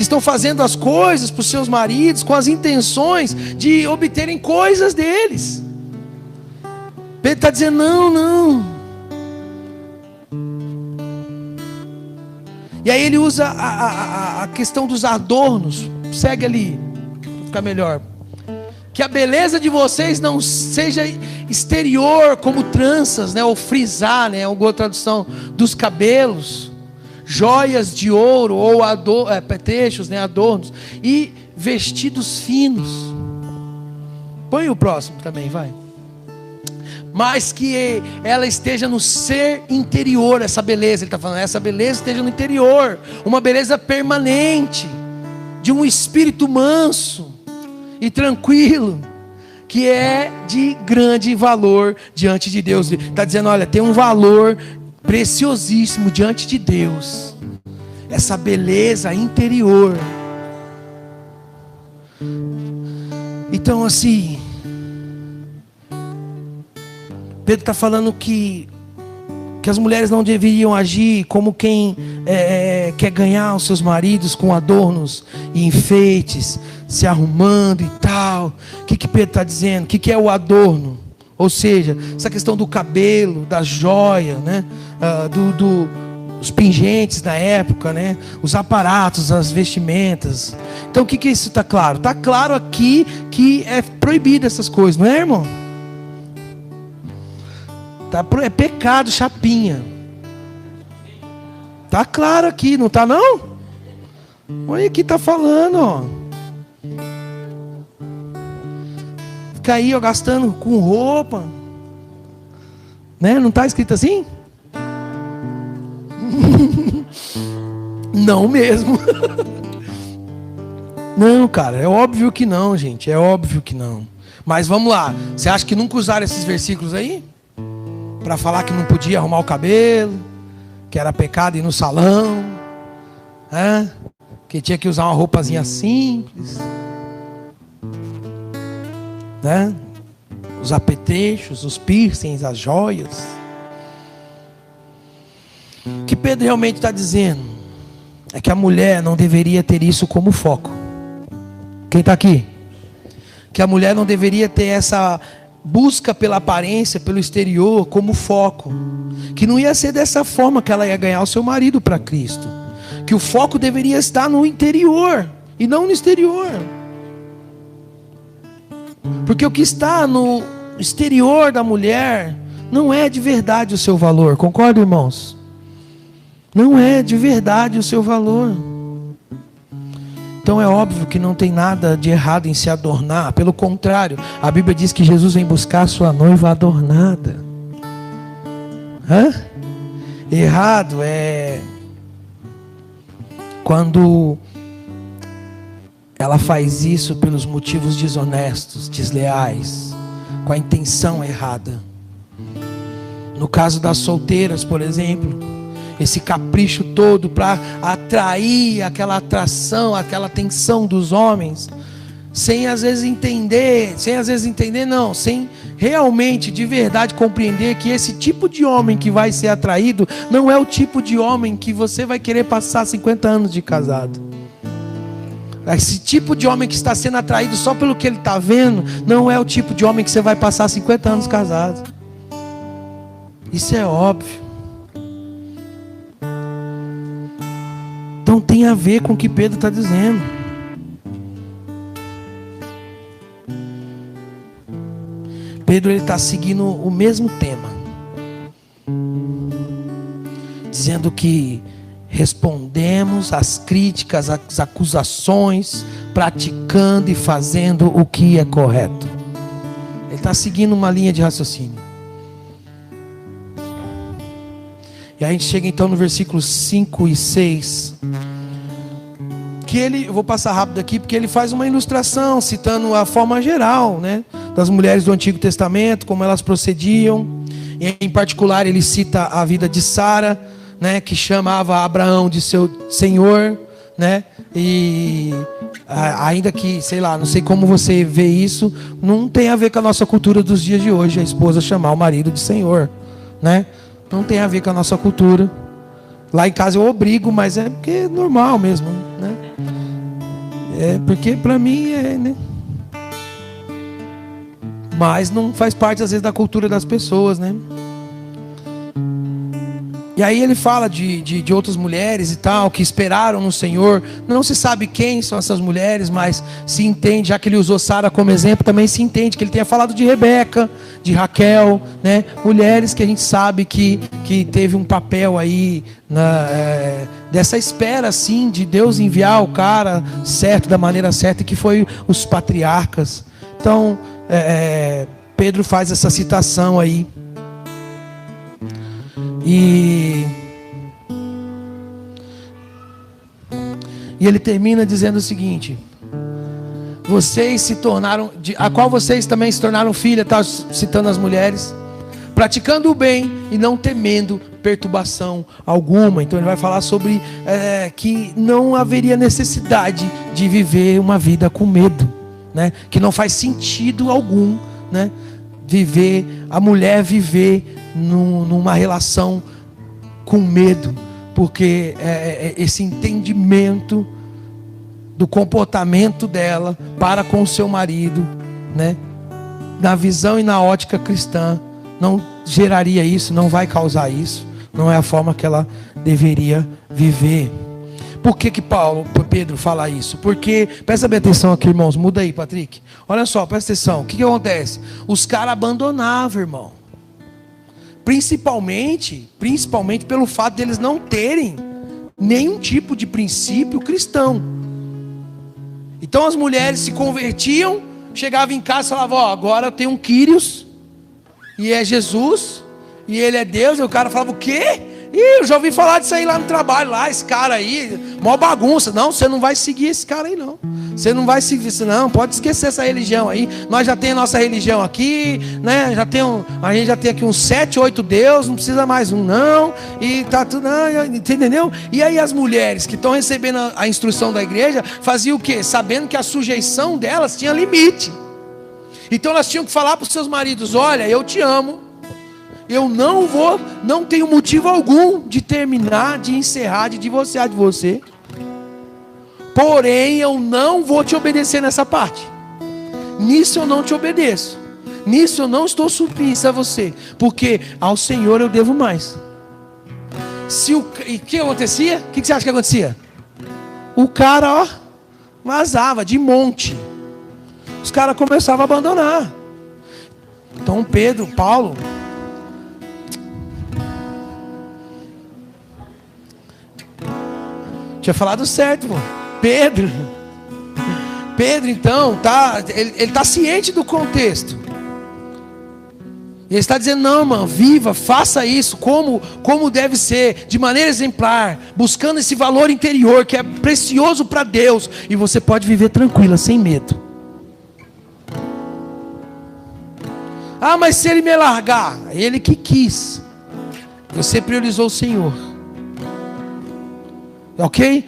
estão fazendo as coisas para os seus maridos, com as intenções de obterem coisas deles. Pedro está dizendo, não. E aí ele usa a questão dos adornos. Segue ali, para ficar melhor. Que a beleza de vocês não seja exterior, como tranças, né, ou frisar, né, alguma tradução, dos cabelos, joias de ouro, ou petechos, né, adornos, e vestidos finos. Põe o próximo também, vai. Mas que ela esteja no ser interior, essa beleza, ele está falando, essa beleza esteja no interior, uma beleza permanente, de um espírito manso e tranquilo, que é de grande valor diante de Deus. Está dizendo, olha, tem um valor preciosíssimo diante de Deus, essa beleza interior. Então assim, Pedro está falando que as mulheres não deveriam agir como quem quer ganhar os seus maridos com adornos e enfeites, se arrumando e tal. O que Pedro está dizendo? O que é o adorno? Ou seja, essa questão do cabelo, da joia, né? Os pingentes da época, né? Os aparatos, as vestimentas. Então o que isso está claro? Está claro aqui que é proibido essas coisas, não é, irmão? É pecado, chapinha. Tá claro aqui, não tá não? Olha aqui, tá falando, ó. Fica aí, ó, gastando com roupa, né? Não tá escrito assim? Não mesmo. Não, cara, é óbvio que não, gente. É óbvio que não. Mas vamos lá. Você acha que nunca usaram esses versículos aí? Para falar que não podia arrumar o cabelo, que era pecado ir no salão, que tinha que usar uma roupazinha simples, né? Os apetrechos, os piercings, as joias. O que Pedro realmente está dizendo é que a mulher não deveria ter isso como foco. Quem está aqui? Que a mulher não deveria ter essa busca pela aparência, pelo exterior, como foco. Que não ia ser dessa forma que ela ia ganhar o seu marido para Cristo. Que o foco deveria estar no interior e não no exterior. Porque o que está no exterior da mulher não é de verdade o seu valor. Concorda, irmãos? Não é de verdade o seu valor. Então é óbvio que não tem nada de errado em se adornar. Pelo contrário, a Bíblia diz que Jesus vem buscar a sua noiva adornada. Errado é quando ela faz isso pelos motivos desonestos, desleais, com a intenção errada. No caso das solteiras, por exemplo, esse capricho todo para atrair aquela atração, aquela atenção dos homens, sem realmente, de verdade, compreender que esse tipo de homem que vai ser atraído não é o tipo de homem que você vai querer passar 50 anos de casado. Esse tipo de homem que está sendo atraído só pelo que ele está vendo, não é o tipo de homem que você vai passar 50 anos casado. Isso é óbvio. Então tem a ver com o que Pedro está dizendo. Pedro está seguindo o mesmo tema, dizendo que respondemos às críticas, às acusações, praticando e fazendo o que é correto. Ele está seguindo uma linha de raciocínio. E a gente chega então no versículos 5 e 6. Eu vou passar rápido aqui, porque ele faz uma ilustração, citando a forma geral, né, das mulheres do Antigo Testamento, como elas procediam. E em particular ele cita a vida de Sara, né, que chamava Abraão de seu senhor, né, e ainda que, sei lá, não sei como você vê isso, não tem a ver com a nossa cultura dos dias de hoje, a esposa chamar o marido de senhor, né, não tem a ver com a nossa cultura. Lá em casa eu obrigo, mas é porque é normal mesmo, né? É porque para mim é, né? Mas não faz parte às vezes da cultura das pessoas, né? E aí ele fala de outras mulheres e tal, que esperaram no Senhor. Não se sabe quem são essas mulheres, mas se entende, já que ele usou Sara como exemplo, também se entende que ele tenha falado de Rebeca, de Raquel, né? Mulheres que a gente sabe que teve um papel aí dessa espera assim, de Deus enviar o cara certo, da maneira certa, que foi os patriarcas. Então Pedro faz essa citação aí. E ele termina dizendo o seguinte: vocês se tornaram, a qual vocês também se tornaram filha, está citando as mulheres, praticando o bem e não temendo perturbação alguma. Então ele vai falar sobre que não haveria necessidade de viver uma vida com medo, né? Que não faz sentido algum, né? A mulher viver numa relação com medo, porque esse entendimento do comportamento dela para com o seu marido, né, na visão e na ótica cristã, não geraria isso, não vai causar isso, não é a forma que ela deveria viver. Por que Pedro fala isso? Porque, presta bem atenção aqui, irmãos, muda aí, Patrick. Olha só, presta atenção, o que acontece? Os caras abandonavam, irmão. Principalmente pelo fato de eles não terem nenhum tipo de princípio cristão. Então as mulheres se convertiam, chegavam em casa e falavam: ó, agora eu tenho um Kyrios, e é Jesus, e ele é Deus. E o cara falava: o quê? Ih, eu já ouvi falar disso aí lá no trabalho, lá, esse cara aí, mó bagunça. Não, você não vai seguir esse cara aí, não. Você não vai seguir isso, não. Pode esquecer essa religião aí. Nós já temos a nossa religião aqui, né? A gente já tem aqui uns 7, 8 deuses, não precisa mais um, não. E tá tudo, não, entendeu? E aí as mulheres que estão recebendo a instrução da igreja faziam o quê? Sabendo que a sujeição delas tinha limite. Então elas tinham que falar para os seus maridos: olha, eu te amo. Eu não tenho motivo algum de terminar, de encerrar, de divorciar de você. Porém, eu não vou te obedecer nessa parte. Nisso eu não te obedeço. Nisso eu não estou submissa a você. Porque ao Senhor eu devo mais. E o que acontecia? O que você acha que acontecia? O cara, vazava de monte. Os caras começavam a abandonar. Então Paulo... tinha falado certo, pô. Pedro então, ele está ciente do contexto. Ele está dizendo: não, mano, viva, faça isso como deve ser, de maneira exemplar, buscando esse valor interior que é precioso para Deus. E você pode viver tranquila, sem medo. Ah, mas se ele me largar? Ele que quis. Você priorizou o Senhor. Ok?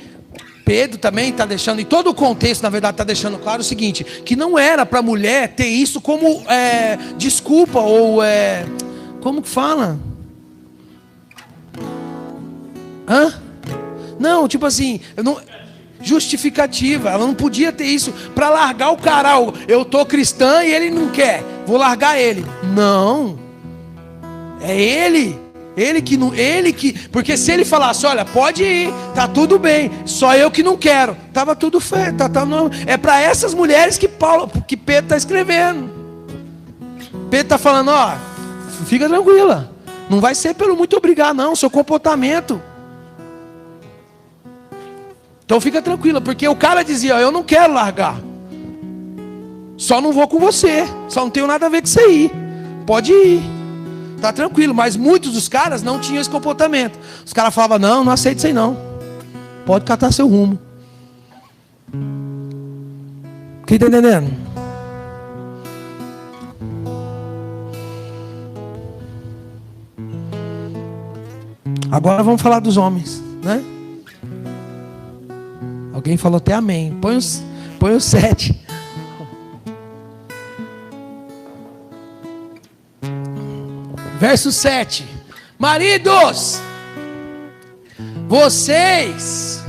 Pedro também está deixando, em todo o contexto, na verdade, está deixando claro o seguinte: que não era para a mulher ter isso como desculpa, ou como que fala? Não, tipo assim, justificativa. Ela não podia ter isso para largar o cara. Eu tô cristã e ele não quer, vou largar ele. Não, é ele. Porque se ele falasse: olha, pode ir, tá tudo bem, só eu que não quero, tava tudo feito, é para essas mulheres que Pedro está escrevendo. Pedro está falando: fica tranquila, não vai ser pelo muito obrigar, não, seu comportamento. Então fica tranquila, porque o cara dizia: eu não quero largar, só não vou com você, só não tenho nada a ver com isso aí, pode ir. Tá tranquilo, mas muitos dos caras não tinham esse comportamento. Os caras falavam: não aceito isso aí não. Pode catar seu rumo. Quem está entendendo? Agora vamos falar dos homens, né? Alguém falou até amém. Põe os 7. Verso 7. Maridos, vocês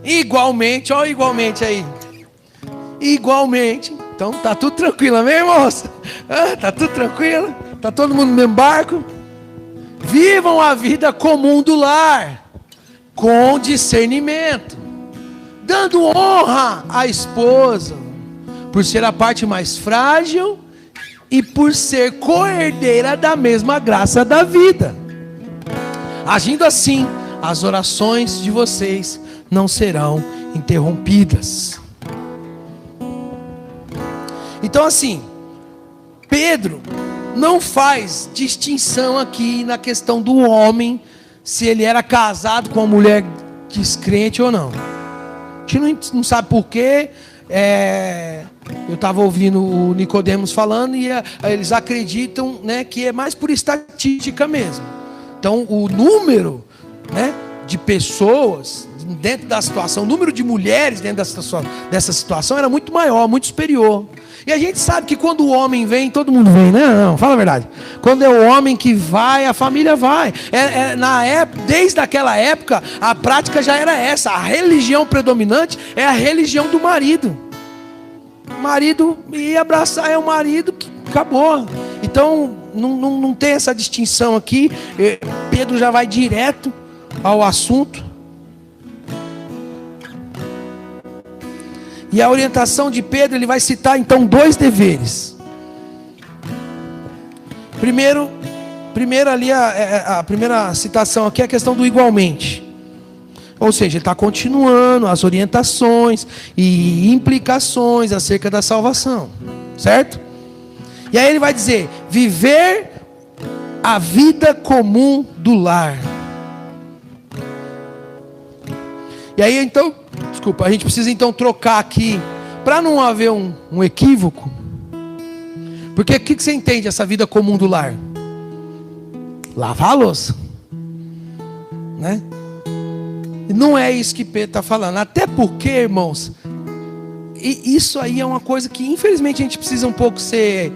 igualmente, olha igualmente aí. Igualmente. Então tá tudo tranquilo, amém, moça? Tá tudo tranquilo? Tá todo mundo no mesmo barco? Vivam a vida comum do lar, com discernimento, dando honra à esposa, por ser a parte mais frágil e por ser co-herdeira da mesma graça da vida. Agindo assim, as orações de vocês não serão interrompidas. Então assim, Pedro não faz distinção aqui na questão do homem, se ele era casado com uma mulher descrente ou não. A gente não sabe porquê. Eu estava ouvindo o Nicodemos falando e eles acreditam, né, que é mais por estatística mesmo. Então o número, né, de pessoas dentro da situação, o número de mulheres dentro dessa situação era muito maior, muito superior. E a gente sabe que quando o homem vem, todo mundo vem, né? Não, fala a verdade. Quando é o homem que vai, a família vai. Desde aquela época, a prática já era essa. A religião predominante é a religião do marido. O marido ia abraçar, é o marido que acabou. Então, não tem essa distinção aqui. Pedro já vai direto ao assunto. E a orientação de Pedro, ele vai citar então 2 deveres. Primeiro ali, a primeira citação aqui é a questão do igualmente. Ou seja, ele está continuando as orientações e implicações acerca da salvação. Certo? E aí ele vai dizer: viver a vida comum do lar. E aí então, desculpa, a gente precisa então trocar aqui, para não haver um equívoco. Porque o que você entende essa vida comum do lar? Lavar a louça, né? Não é isso que Pedro está falando. Até porque, irmãos, isso aí é uma coisa que infelizmente a gente precisa um pouco ser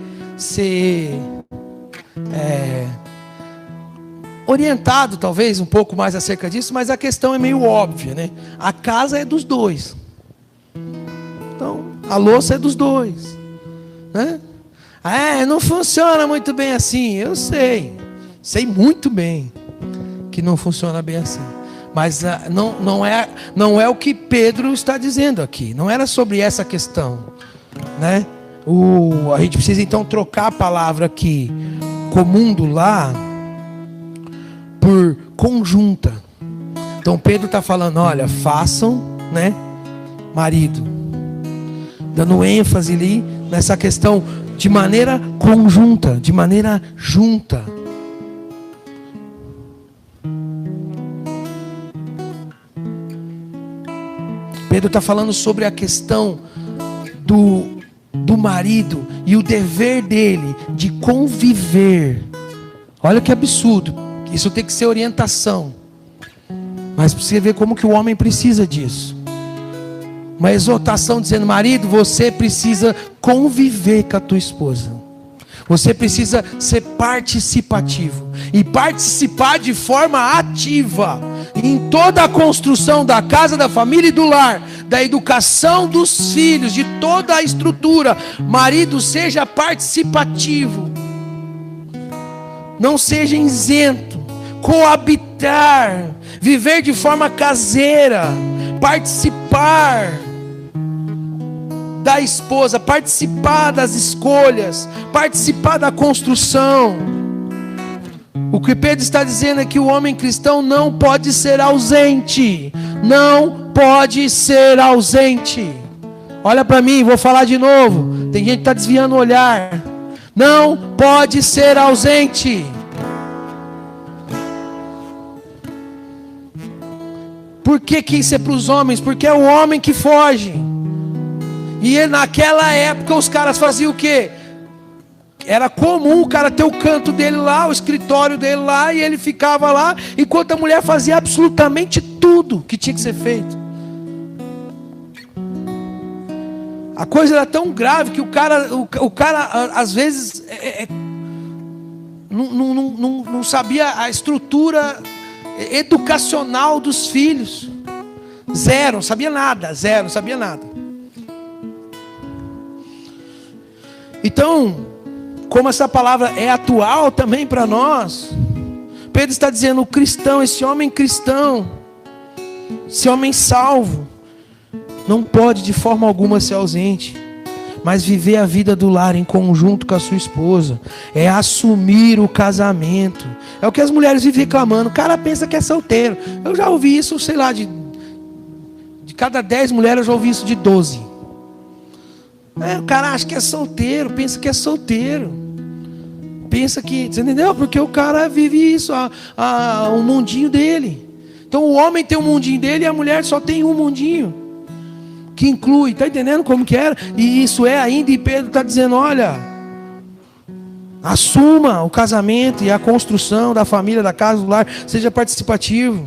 orientado, talvez, um pouco mais acerca disso. Mas a questão é meio óbvia, né? A casa é dos dois. Então, a louça é dos dois, né? Não funciona muito bem assim. Eu sei muito bem que não funciona bem assim. Mas não é o que Pedro está dizendo aqui. Não era sobre essa questão, né? A gente precisa então trocar a palavra aqui, comum do lar, por conjunta. Então Pedro está falando, olha, façam, né, marido, dando ênfase ali nessa questão de maneira conjunta, de maneira junta. Pedro está falando sobre a questão do marido e o dever dele de conviver. Olha que absurdo. Isso tem que ser orientação. Mas precisa ver como que o homem precisa disso. Uma exortação dizendo, marido, você precisa conviver com a tua esposa. Você precisa ser participativo. E participar de forma ativa. Em toda a construção da casa, da família e do lar. Da educação dos filhos, de toda a estrutura. Marido, seja participativo. Não seja isento. Coabitar. Viver de forma caseira. Participar da esposa, participar das escolhas, participar da construção. O que Pedro está dizendo é que o homem cristão não pode ser ausente. Não pode ser ausente. Olha para mim, vou falar de novo. Tem gente que está desviando o olhar. Não pode ser ausente. Por que isso é para os homens? Porque é o homem que foge. E naquela época os caras faziam o quê? Era comum o cara ter o canto dele lá, o escritório dele lá, e ele ficava lá, enquanto a mulher fazia absolutamente tudo que tinha que ser feito. A coisa era tão grave que o cara às vezes não sabia a estrutura educacional dos filhos. Zero, não sabia nada. Então, como essa palavra é atual também para nós, Pedro está dizendo, o cristão, esse homem cristão, esse homem salvo, não pode de forma alguma ser ausente, mas viver a vida do lar em conjunto com a sua esposa, é assumir o casamento. É o que as mulheres vivem reclamando, o cara pensa que é solteiro. Eu já ouvi isso, sei lá, de cada 10 mulheres eu já ouvi isso de 12. O cara acha que é solteiro, pensa que é solteiro. Pensa que, você entendeu? Porque o cara vive isso, o mundinho dele. Então o homem tem um mundinho dele e a mulher só tem um mundinho. Que inclui, está entendendo como que era? E isso é ainda, e Pedro está dizendo, olha, assuma o casamento e a construção da família, da casa, do lar, seja participativo.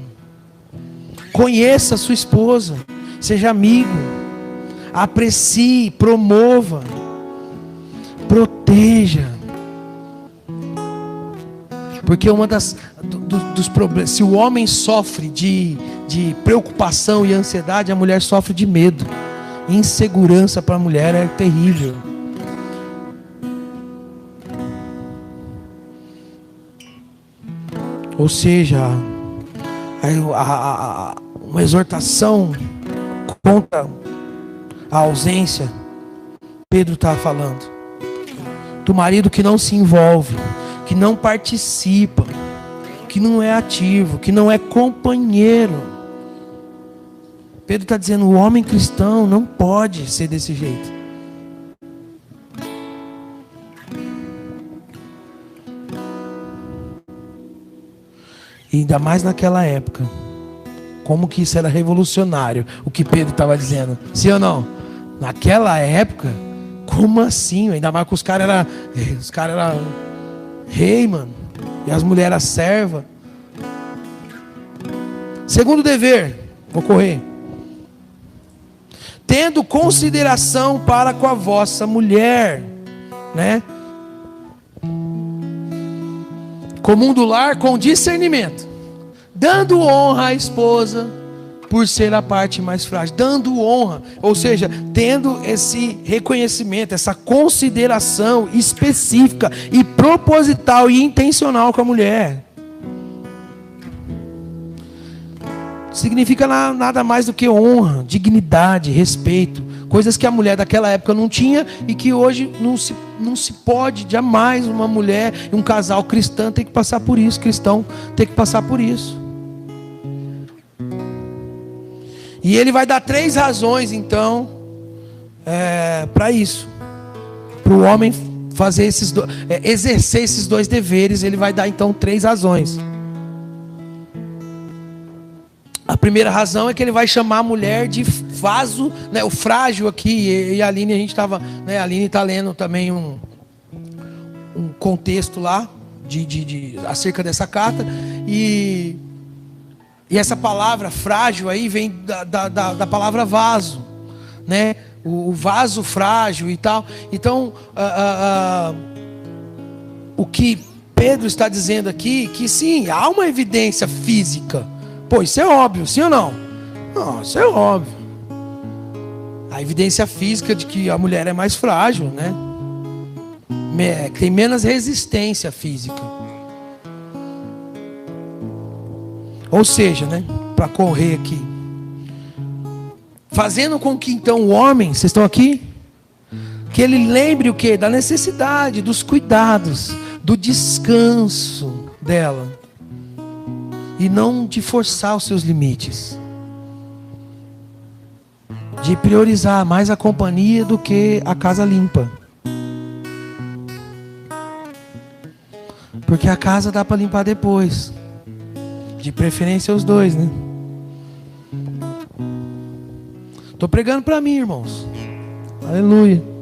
Conheça a sua esposa, seja amigo, aprecie, promova, proteja. Porque uma dos problemas, se o homem sofre de preocupação e ansiedade, a mulher sofre de medo. Insegurança para a mulher é terrível. Ou seja, uma exortação contra a ausência. Pedro está falando do marido que não se envolve, que não participa, que não é ativo, que não é companheiro. Pedro está dizendo, o homem cristão não pode ser desse jeito. E ainda mais naquela época, Como que isso era revolucionário, o que Pedro estava dizendo. Sim ou não? Naquela época, como assim? Ainda mais que os caras eram rei, mano. E as mulheres eram servas. Segundo dever, vou correr. Tendo consideração para com a vossa mulher, né? Comum do lar com discernimento, dando honra à esposa por ser a parte mais frágil, dando honra, ou seja, tendo esse reconhecimento, essa consideração específica e proposital e intencional com a mulher. Significa nada mais do que honra, dignidade, respeito, coisas que a mulher daquela época não tinha e que hoje não se pode, jamais uma mulher e um casal cristão tem que passar por isso, E ele vai dar 3 razões então para isso, para o homem fazer exercer esses 2 deveres. Ele vai dar então 3 razões. A primeira razão é que ele vai chamar a mulher de vaso, né, o frágil aqui. E a Aline, a gente estava, né, a Aline está lendo também um contexto lá acerca dessa carta. E essa palavra frágil aí vem da palavra vaso, né? O vaso frágil e tal. Então, o que Pedro está dizendo aqui, que sim, há uma evidência física. Pô, isso é óbvio, sim ou não? Não, isso é óbvio. A evidência física de que a mulher é mais frágil, né? Tem menos resistência física. Ou seja, né? Para correr aqui. Fazendo com que então o homem, vocês estão aqui? Que ele lembre o quê? Da necessidade, dos cuidados, do descanso dela. E não de forçar os seus limites. De priorizar mais a companhia do que a casa limpa. Porque a casa dá para limpar depois. De preferência os 2, né? Estou pregando para mim, irmãos. Aleluia.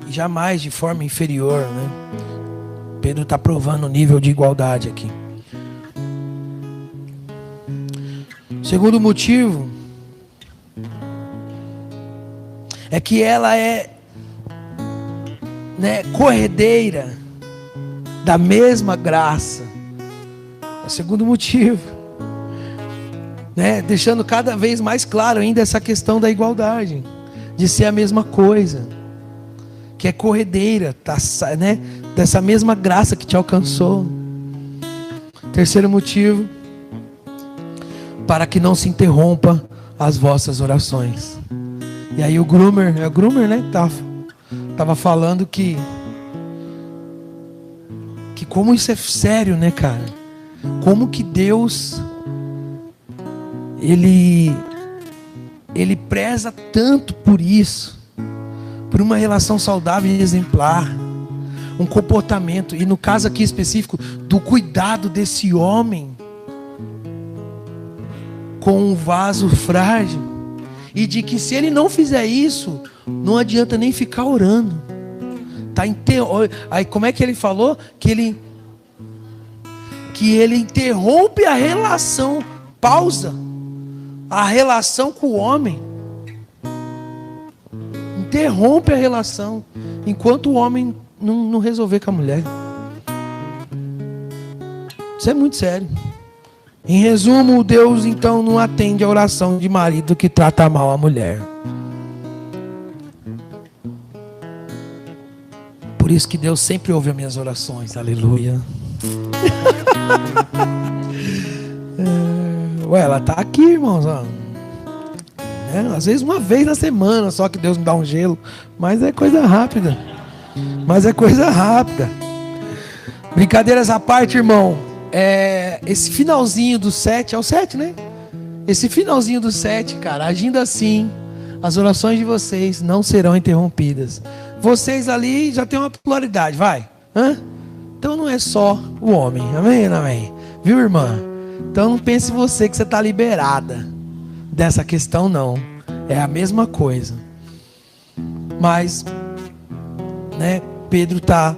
Jamais de forma inferior, né? Pedro está provando o nível de igualdade aqui. Segundo motivo é que ela é, né, corredeira da mesma graça. É o segundo motivo, né? Deixando cada vez mais claro ainda essa questão da igualdade, de ser a mesma coisa. Que é corredeira, tá, né? Dessa mesma graça que te alcançou. Terceiro motivo, para que não se interrompa as vossas orações. E aí o Grumer, né? Tava falando que como isso é sério, né, cara? Como que Deus ele preza tanto por isso. Por uma relação saudável e exemplar, um comportamento, e no caso aqui específico, do cuidado desse homem com um vaso frágil, e de que se ele não fizer isso, não adianta nem ficar orando. Aí como é que ele falou? Que ele interrompe a relação, pausa a relação com o homem. Interrompe a relação enquanto o homem não resolver com a mulher. Isso é muito sério. Em resumo, Deus então não atende a oração de marido que trata mal a mulher. Por isso que Deus sempre ouve as minhas orações. Aleluia. Ué, ela está aqui, irmãos. Às vezes uma vez na semana só que Deus me dá um gelo. Mas é coisa rápida. Brincadeiras à parte, irmão. Esse finalzinho do 7, é o 7, né? Esse finalzinho do 7, cara, agindo assim, as orações de vocês não serão interrompidas. Vocês ali já tem uma pluralidade, vai. Hã? Então não é só o homem. Amém, amém? Viu, irmã? Então não pense você que você está liberada dessa questão, não. É a mesma coisa. Mas, né, Pedro está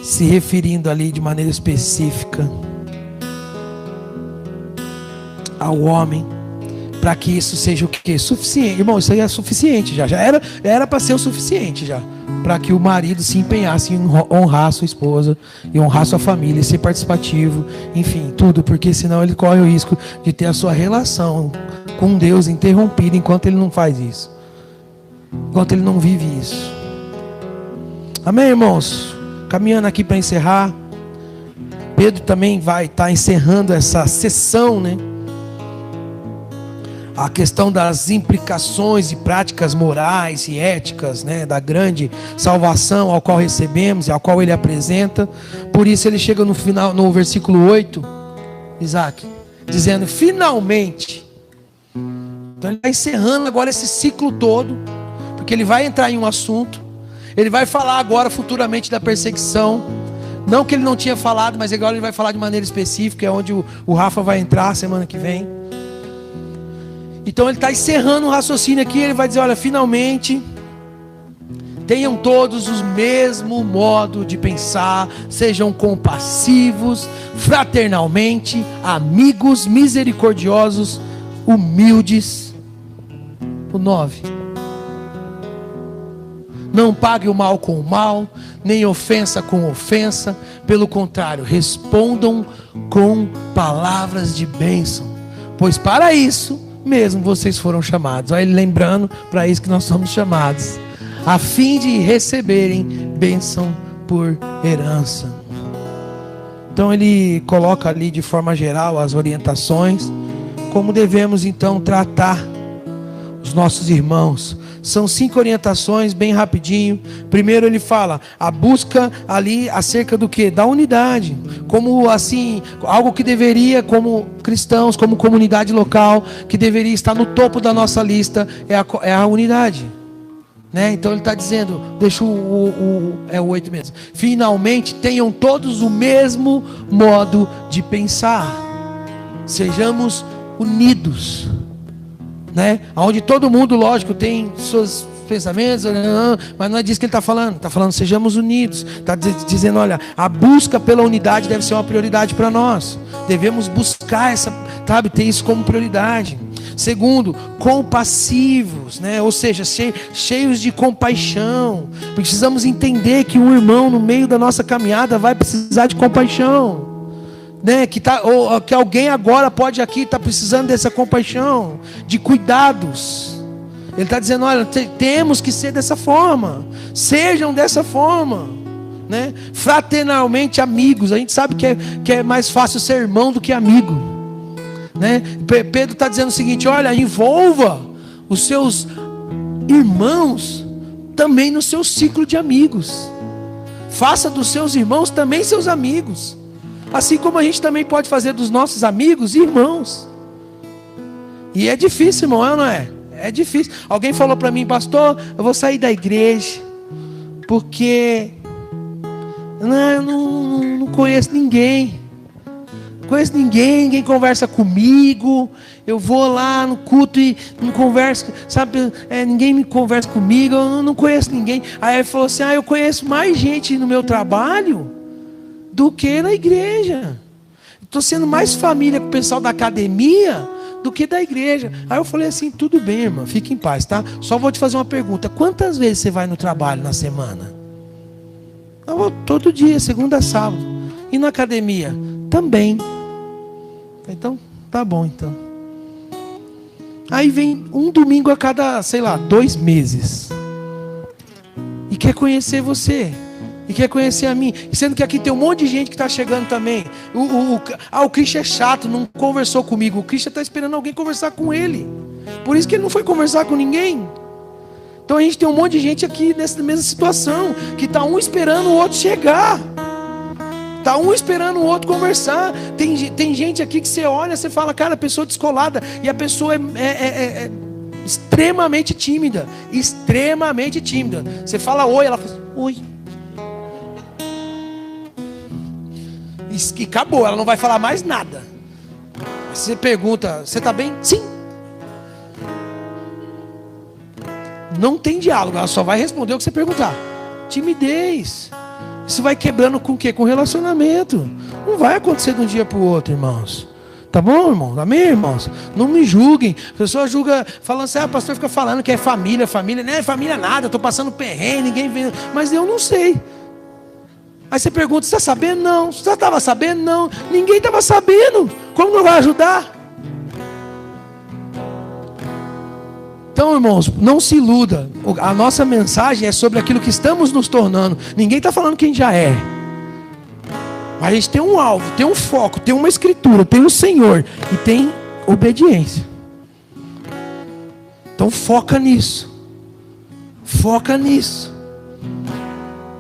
se referindo ali de maneira específica ao homem, para que isso seja o que? Suficiente. Irmão, isso aí é suficiente já era para ser o suficiente já, para que o marido se empenhasse em honrar a sua esposa e honrar sua família, ser participativo, enfim, tudo, porque senão ele corre o risco de ter a sua relação com Deus interrompida enquanto ele não faz isso, enquanto ele não vive isso. Amém, irmãos? Caminhando aqui para encerrar, Pedro também vai estar encerrando essa sessão, né? A questão das implicações e práticas morais e éticas, né, da grande salvação ao qual recebemos e ao qual ele apresenta. Por isso ele chega no final, no versículo 8, Isaac, dizendo finalmente. Então ele está encerrando agora esse ciclo todo, porque ele vai entrar em um assunto. Ele vai falar agora futuramente da perseguição. Não que ele não tinha falado, mas agora ele vai falar de maneira específica, é onde o Rafa vai entrar semana que vem. Então ele está encerrando o raciocínio aqui. Ele vai dizer, olha, finalmente tenham todos o mesmo modo de pensar, sejam compassivos, fraternalmente, amigos, misericordiosos, humildes. O 9. Não pague o mal com o mal, nem ofensa com ofensa. Pelo contrário, respondam com palavras de bênção, pois para isso mesmo vocês foram chamados. Olha ele lembrando, para isso que nós somos chamados, a fim de receberem bênção por herança. Então ele coloca ali de forma geral as orientações, como devemos então tratar os nossos irmãos. São 5 orientações, bem rapidinho. Primeiro ele fala, a busca ali acerca do que? Da unidade. Como assim, algo que deveria, como cristãos, como comunidade local, que deveria estar no topo da nossa lista, é a unidade. Né? Então ele está dizendo, deixa o 8 mesmo. Finalmente tenham todos o mesmo modo de pensar. Sejamos unidos. Né? Onde todo mundo, lógico, tem seus pensamentos, mas não é disso que ele está falando. Está falando, sejamos unidos. Está dizendo, olha, a busca pela unidade deve ser uma prioridade para nós. Devemos buscar essa, sabe, ter isso como prioridade. Segundo, compassivos, né? Ou seja, cheios de compaixão. Precisamos entender que um irmão no meio da nossa caminhada vai precisar de compaixão. Né, que alguém agora pode aqui estar precisando dessa compaixão, de cuidados. Ele está dizendo, olha, temos que ser dessa forma. Sejam dessa forma, né? Fraternalmente amigos. A gente sabe que é mais fácil ser irmão do que amigo, né? Pedro está dizendo o seguinte, olha, envolva os seus irmãos também no seu ciclo de amigos. Faça dos seus irmãos também seus amigos. Assim como a gente também pode fazer dos nossos amigos irmãos. E é difícil, irmão, não é? É difícil. Alguém falou para mim, pastor, eu vou sair da igreja porque eu não conheço ninguém. Não conheço ninguém conversa comigo. Eu vou lá no culto e não converso, sabe? Ninguém me conversa comigo, eu não conheço ninguém. Aí ele falou assim, eu conheço mais gente no meu trabalho do que na igreja. Estou sendo mais família com o pessoal da academia do que da igreja. Aí eu falei assim, tudo bem, irmão, fique em paz, tá? Só vou te fazer uma pergunta, quantas vezes você vai no trabalho na semana? Eu vou todo dia, segunda a sábado. E na academia? Também. Então, tá bom então. Aí vem um domingo a cada, 2 meses. E quer conhecer você. E quer conhecer a mim. Sendo que aqui tem um monte de gente que está chegando também. O Christian é chato, não conversou comigo. O Christian está esperando alguém conversar com ele. Por isso que ele não foi conversar com ninguém. Então a gente tem um monte de gente aqui nessa mesma situação. Que está um esperando o outro chegar. Está um esperando o outro conversar. Tem gente aqui que você olha, você fala, cara, a pessoa descolada. E a pessoa é extremamente tímida. Extremamente tímida. Você fala oi, ela fala oi. E acabou, ela não vai falar mais nada. Você pergunta, você está bem? Sim. Não tem diálogo, ela só vai responder o que você perguntar. Timidez. Isso vai quebrando com o quê? Com relacionamento. Não vai acontecer de um dia para o outro, irmãos. Tá bom, irmão? Amém, irmãos? Não me julguem. A pessoa julga, falando assim, o pastor fica falando que é família. Não é família nada, eu estou passando perrengue, ninguém vê. Mas eu não sei. Aí você pergunta, você está sabendo? Não. Você estava sabendo? Não. Ninguém estava sabendo. Como não vai ajudar? Então, irmãos, não se iluda. A nossa mensagem é sobre aquilo que estamos nos tornando. Ninguém está falando quem já é. Mas a gente tem um alvo, tem um foco, tem uma escritura, tem um Senhor e tem obediência. Então foca nisso. Foca nisso.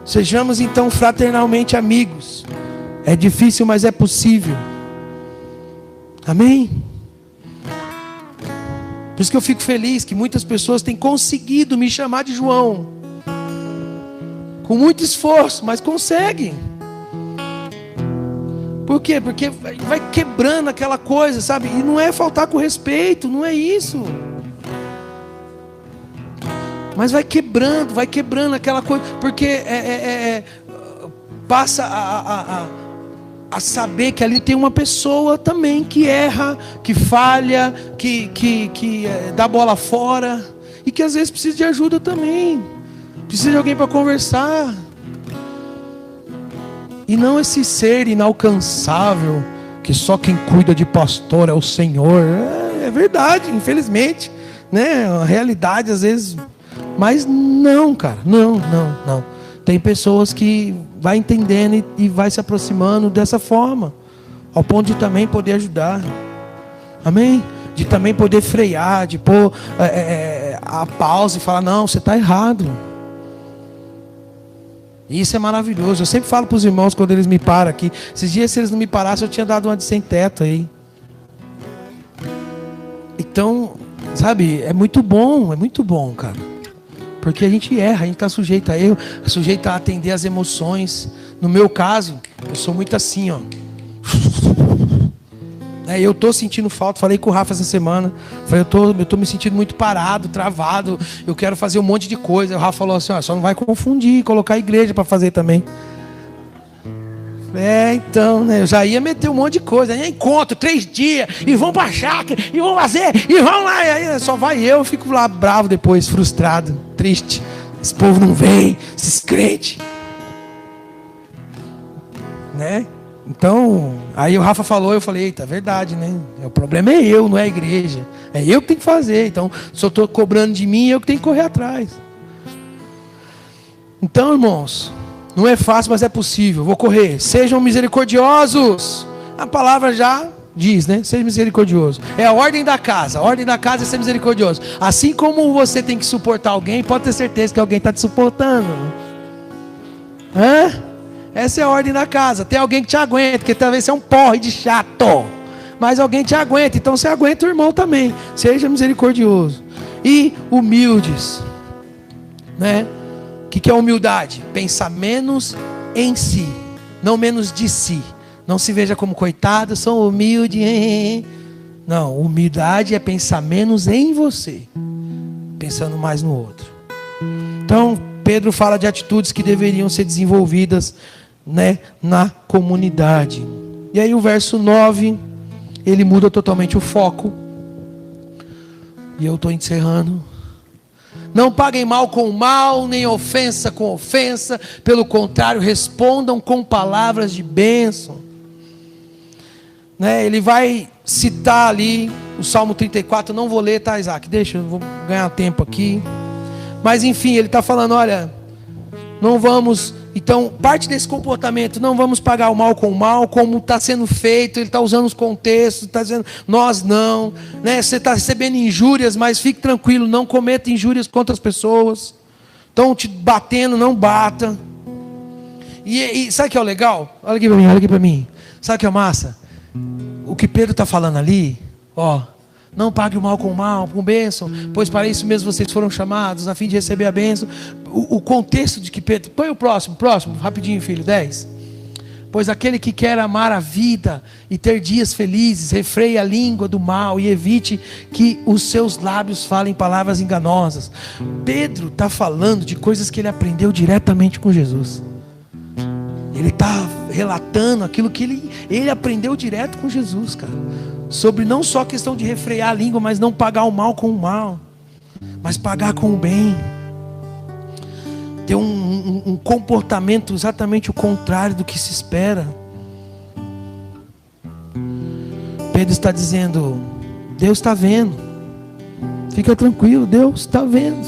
Sejamos então fraternalmente amigos. É difícil, mas é possível. Amém? Por isso que eu fico feliz que muitas pessoas têm conseguido me chamar de João. Com muito esforço, mas conseguem. Por quê? Porque vai quebrando aquela coisa, sabe? E não é faltar com respeito, não é isso. Mas vai quebrando aquela coisa. Porque passa a saber que ali tem uma pessoa também que erra, que falha, que dá bola fora. E que às vezes precisa de ajuda também. Precisa de alguém para conversar. E não esse ser inalcançável, que só quem cuida de pastor é o Senhor. É verdade, infelizmente, né? A realidade às vezes. Mas não, cara, não. Tem pessoas que vai entendendo e vai se aproximando dessa forma, ao ponto de também poder ajudar. Amém? De também poder frear, de pôr a pausa e falar, não, você está errado. Isso é maravilhoso. Eu sempre falo para os irmãos quando eles me param aqui. Esses dias, se eles não me parassem, eu tinha dado uma de sem teto aí. Então, sabe, é muito bom, cara. Porque a gente erra, a gente está sujeito a erro, sujeito a atender as emoções. No meu caso, eu sou muito assim, ó. Eu estou sentindo falta, falei com o Rafa essa semana. Falei, eu tô me sentindo muito parado, travado. Eu quero fazer um monte de coisa. O Rafa falou assim, ó, só não vai confundir, colocar a igreja para fazer também. Então, né? Eu já ia meter um monte de coisa. Encontro, 3 dias, e vão pra chácara, e vão fazer, e vão lá. E aí só vai eu fico lá bravo depois, frustrado, triste. Esse povo não vem, esses crentes. Né? Então, aí o Rafa falou, eu falei, eita, é verdade, né? O problema é eu, não é a igreja. É eu que tenho que fazer. Então, se eu estou cobrando de mim, eu que tenho que correr atrás. Então, irmãos, não é fácil, mas é possível. Vou correr. Sejam misericordiosos. A palavra já diz, né? Seja misericordioso. É a ordem da casa. A ordem da casa é ser misericordioso. Assim como você tem que suportar alguém, pode ter certeza que alguém está te suportando. Essa é a ordem da casa. Tem alguém que te aguenta, porque talvez você é um porre de chato. Mas alguém te aguenta, então você aguenta o irmão também. Seja misericordioso. E humildes. Né? O que é humildade? Pensar menos em si, não menos de si. Não se veja como coitado, sou humilde. Não, humildade é pensar menos em você, pensando mais no outro. Então, Pedro fala de atitudes que deveriam ser desenvolvidas, né, na comunidade. E aí o verso 9, ele muda totalmente o foco. E eu estou encerrando. Não paguem mal com mal, nem ofensa com ofensa. Pelo contrário, respondam com palavras de bênção. Né, ele vai citar ali o Salmo 34. Não vou ler, tá, Isaac? Deixa, eu vou ganhar tempo aqui. Mas enfim, ele está falando, olha, não vamos... Então, parte desse comportamento, não vamos pagar o mal com o mal, como está sendo feito. Ele está usando os contextos, está dizendo, nós não, né? Você está recebendo injúrias, mas fique tranquilo, não cometa injúrias contra as pessoas. Estão te batendo, não bata. E sabe o que é o legal? Olha aqui para mim. Sabe o que é massa? O que Pedro está falando ali, ó. Não pague o mal com o mal, com bênção, pois para isso mesmo vocês foram chamados, a fim de receber a bênção. O contexto de que Pedro... Põe o próximo, rapidinho, filho, 10. Pois aquele que quer amar a vida e ter dias felizes, refreie a língua do mal e evite que os seus lábios falem palavras enganosas. Pedro está falando de coisas que ele aprendeu diretamente com Jesus. Ele está relatando aquilo que ele aprendeu direto com Jesus, cara. Sobre não só a questão de refrear a língua, mas não pagar o mal com o mal, mas pagar com o bem. Ter um comportamento exatamente o contrário do que se espera. Pedro está dizendo: Deus está vendo. Fica tranquilo, Deus está vendo.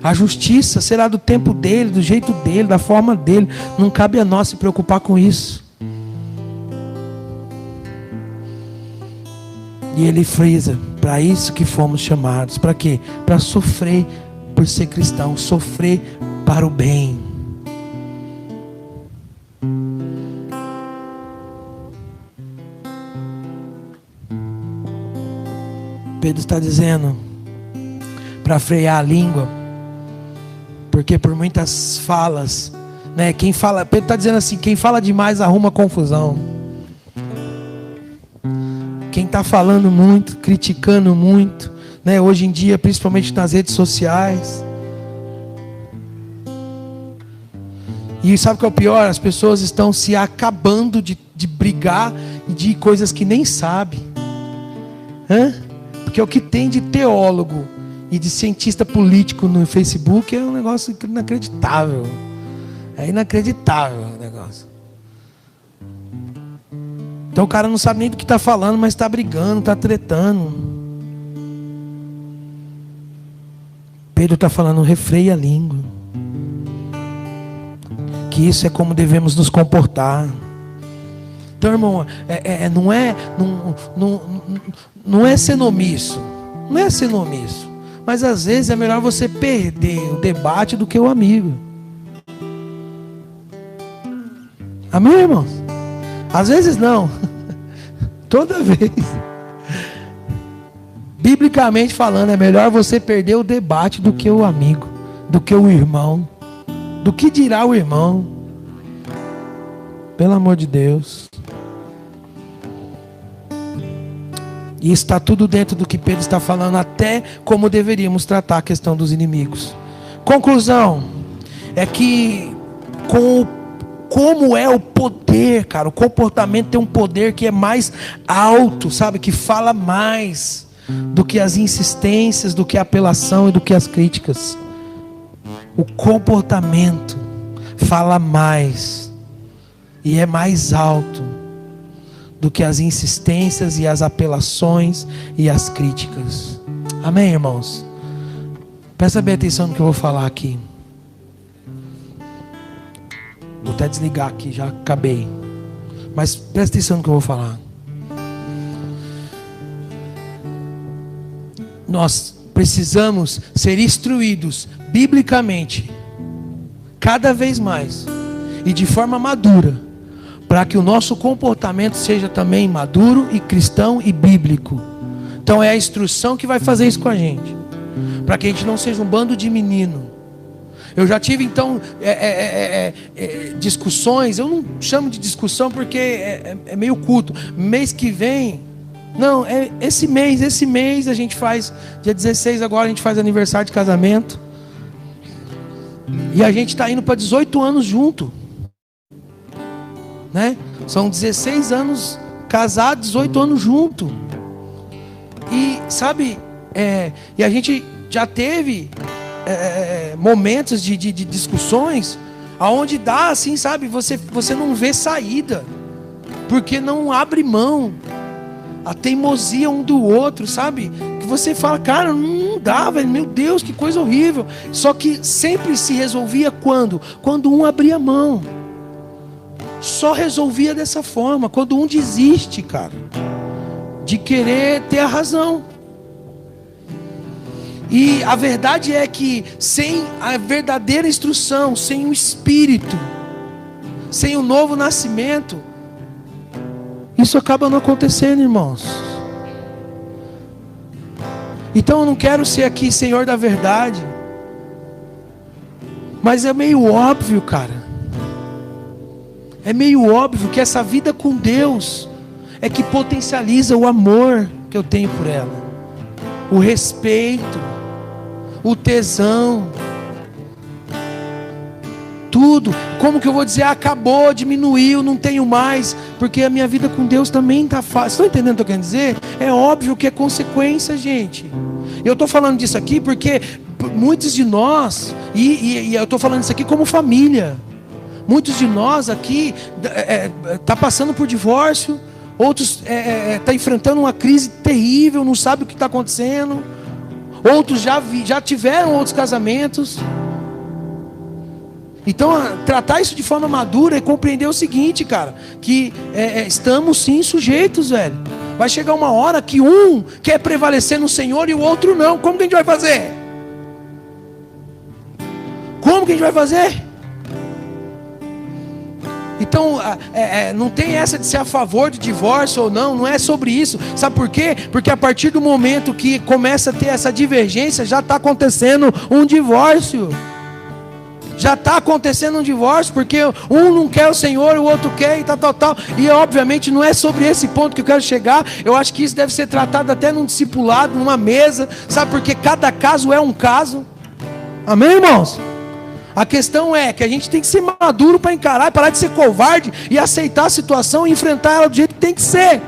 A justiça será do tempo dele, do jeito dele, da forma dele. Não cabe a nós se preocupar com isso. E ele frisa: para isso que fomos chamados. Para quê? Para sofrer por ser cristão, sofrer para o bem. Pedro está dizendo para frear a língua, porque por muitas falas, né? Pedro está dizendo assim: quem fala demais arruma confusão. Quem está falando muito, criticando muito, né? Hoje em dia, principalmente nas redes sociais. E sabe o que é o pior? As pessoas estão se acabando de brigar e de coisas que nem sabem. Porque o que tem de teólogo e de cientista político no Facebook é um negócio inacreditável. É inacreditável o negócio. Então o cara não sabe nem do que está falando, mas está brigando, está tretando. Pedro está falando: refreia a língua. Que isso é como devemos nos comportar. Então, irmão, não é ser omisso. Não é ser omisso. Mas às vezes é melhor você perder o debate do que o amigo. Amém, irmãos? Às vezes não. Toda vez. Biblicamente falando, é melhor você perder o debate do que o amigo, do que o irmão. Do que dirá o irmão? Pelo amor de Deus. E está tudo dentro do que Pedro está falando, até como deveríamos tratar a questão dos inimigos. Conclusão é que como é o poder, cara, o comportamento tem um poder que é mais alto, sabe? Que fala mais do que as insistências, do que a apelação e do que as críticas. O comportamento fala mais e é mais alto do que as insistências e as apelações e as críticas. Amém, irmãos? Presta bem atenção no que eu vou falar aqui. Vou até desligar aqui, já acabei. Mas presta atenção no que eu vou falar. Nós precisamos ser instruídos biblicamente, cada vez mais, e de forma madura, para que o nosso comportamento seja também maduro e cristão e bíblico. Então é a instrução que vai fazer isso com a gente, para que a gente não seja um bando de menino. Eu já tive então discussões. Eu não chamo de discussão porque é meio culto. Mês que vem, não, esse mês a gente faz, dia 16 agora a gente faz aniversário de casamento. E a gente está indo para 18 anos junto, né? São 16 anos casados, 18 anos junto. E sabe, e a gente já teve momentos de discussões aonde dá assim, sabe, você não vê saída, porque não abre mão, a teimosia um do outro, sabe, que você fala, cara, não dá, velho, meu Deus, que coisa horrível. Só que sempre se resolvia quando um abria mão. Só resolvia dessa forma, quando um desiste, cara, de querer ter a razão. E a verdade é que sem a verdadeira instrução, sem o Espírito, sem o novo nascimento, isso acaba não acontecendo, irmãos. Então eu não quero ser aqui senhor da verdade, mas é meio óbvio, cara. É meio óbvio que essa vida com Deus é que potencializa o amor que eu tenho por ela, o respeito, o tesão, tudo. Como que eu vou dizer, acabou, diminuiu, não tenho mais, porque a minha vida com Deus também está fácil. Estão entendendo o que eu quero dizer? É óbvio que é consequência, gente. Eu estou falando disso aqui porque muitos de nós, e eu estou falando isso aqui como família, muitos de nós aqui tá passando por divórcio, outros tá enfrentando uma crise terrível, não sabe o que está acontecendo, outros já tiveram outros casamentos. Então, tratar isso de forma madura e compreender o seguinte, cara, que estamos sim sujeitos, velho. Vai chegar uma hora que um quer prevalecer no Senhor e o outro não. Como que a gente vai fazer? Como que a gente vai fazer? Então, não tem essa de ser a favor de divórcio ou não, não é sobre isso. Sabe por quê? Porque a partir do momento que começa a ter essa divergência, já está acontecendo um divórcio. Já está acontecendo um divórcio, porque um não quer o Senhor, o outro quer e tal. E obviamente não é sobre esse ponto que eu quero chegar. Eu acho que isso deve ser tratado até num discipulado, numa mesa. Sabe, porque cada caso é um caso. Amém, irmãos? A questão é que a gente tem que ser maduro para encarar, parar de ser covarde e aceitar a situação e enfrentar ela do jeito que tem que ser.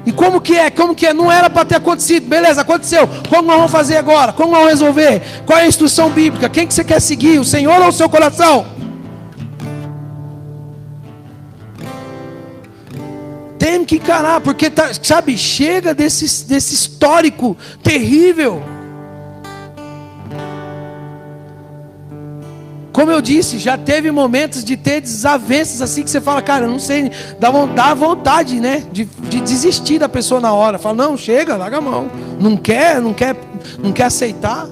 E como que é? Como que é? Não era para ter acontecido. Beleza, aconteceu. Como nós vamos fazer agora? Como nós vamos resolver? Qual é a instrução bíblica? Quem que você quer seguir? O Senhor ou o seu coração? Tem que encarar, porque sabe, chega desse histórico terrível. Como eu disse, já teve momentos de ter desavenças assim que você fala, cara, eu não sei, dá vontade, né, de desistir da pessoa na hora. Fala, não, chega, larga a mão. Não quer aceitar.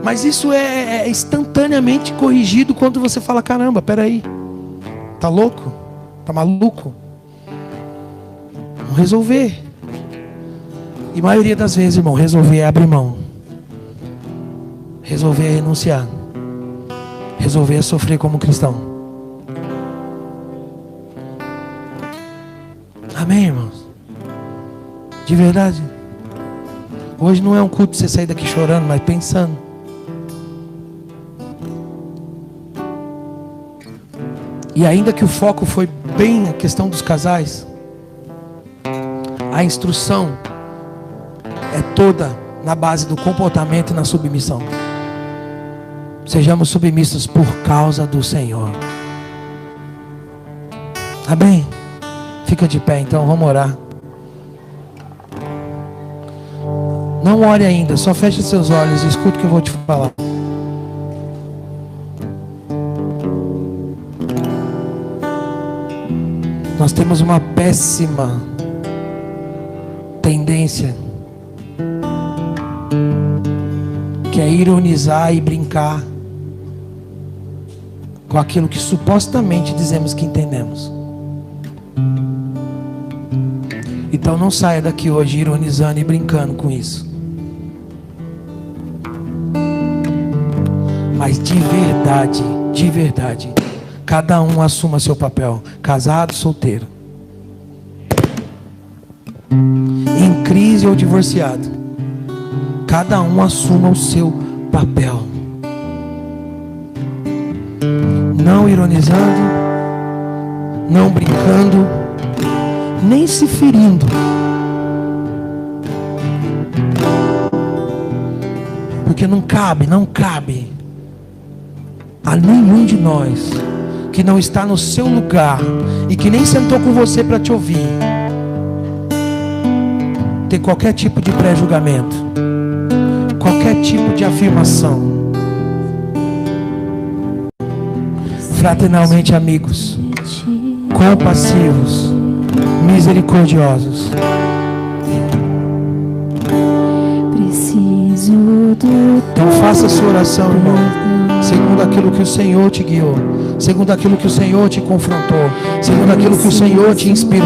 Mas isso é instantaneamente corrigido quando você fala, caramba, peraí, tá louco? Tá maluco? Vamos resolver. E a maioria das vezes, irmão, resolver é abrir mão. Resolver é renunciar. Resolver é sofrer como cristão. Amém, irmãos? De verdade. Hoje não é um culto de você sair daqui chorando, mas pensando. E ainda que o foco foi bem a questão dos casais, a instrução é toda na base do comportamento e na submissão. Sejamos submissos por causa do Senhor. Amém? Fica de pé então, vamos orar. Não ore ainda, só feche seus olhos e escuta o que eu vou te falar. Nós temos uma péssima tendência, que é ironizar e brincar com aquilo que supostamente dizemos que entendemos. Então não saia daqui hoje ironizando e brincando com isso. Mas de verdade, cada um assuma seu papel, casado, solteiro, em crise ou divorciado. Cada um assuma o seu papel. Não ironizando, não brincando, nem se ferindo. Porque não cabe a nenhum de nós que não está no seu lugar e que nem sentou com você para te ouvir, ter qualquer tipo de pré-julgamento, qualquer tipo de afirmação. Fraternalmente amigos, compassivos, misericordiosos. Então faça a sua oração, irmão, segundo aquilo que o Senhor te guiou, segundo aquilo que o Senhor te confrontou, segundo aquilo que o Senhor te inspirou.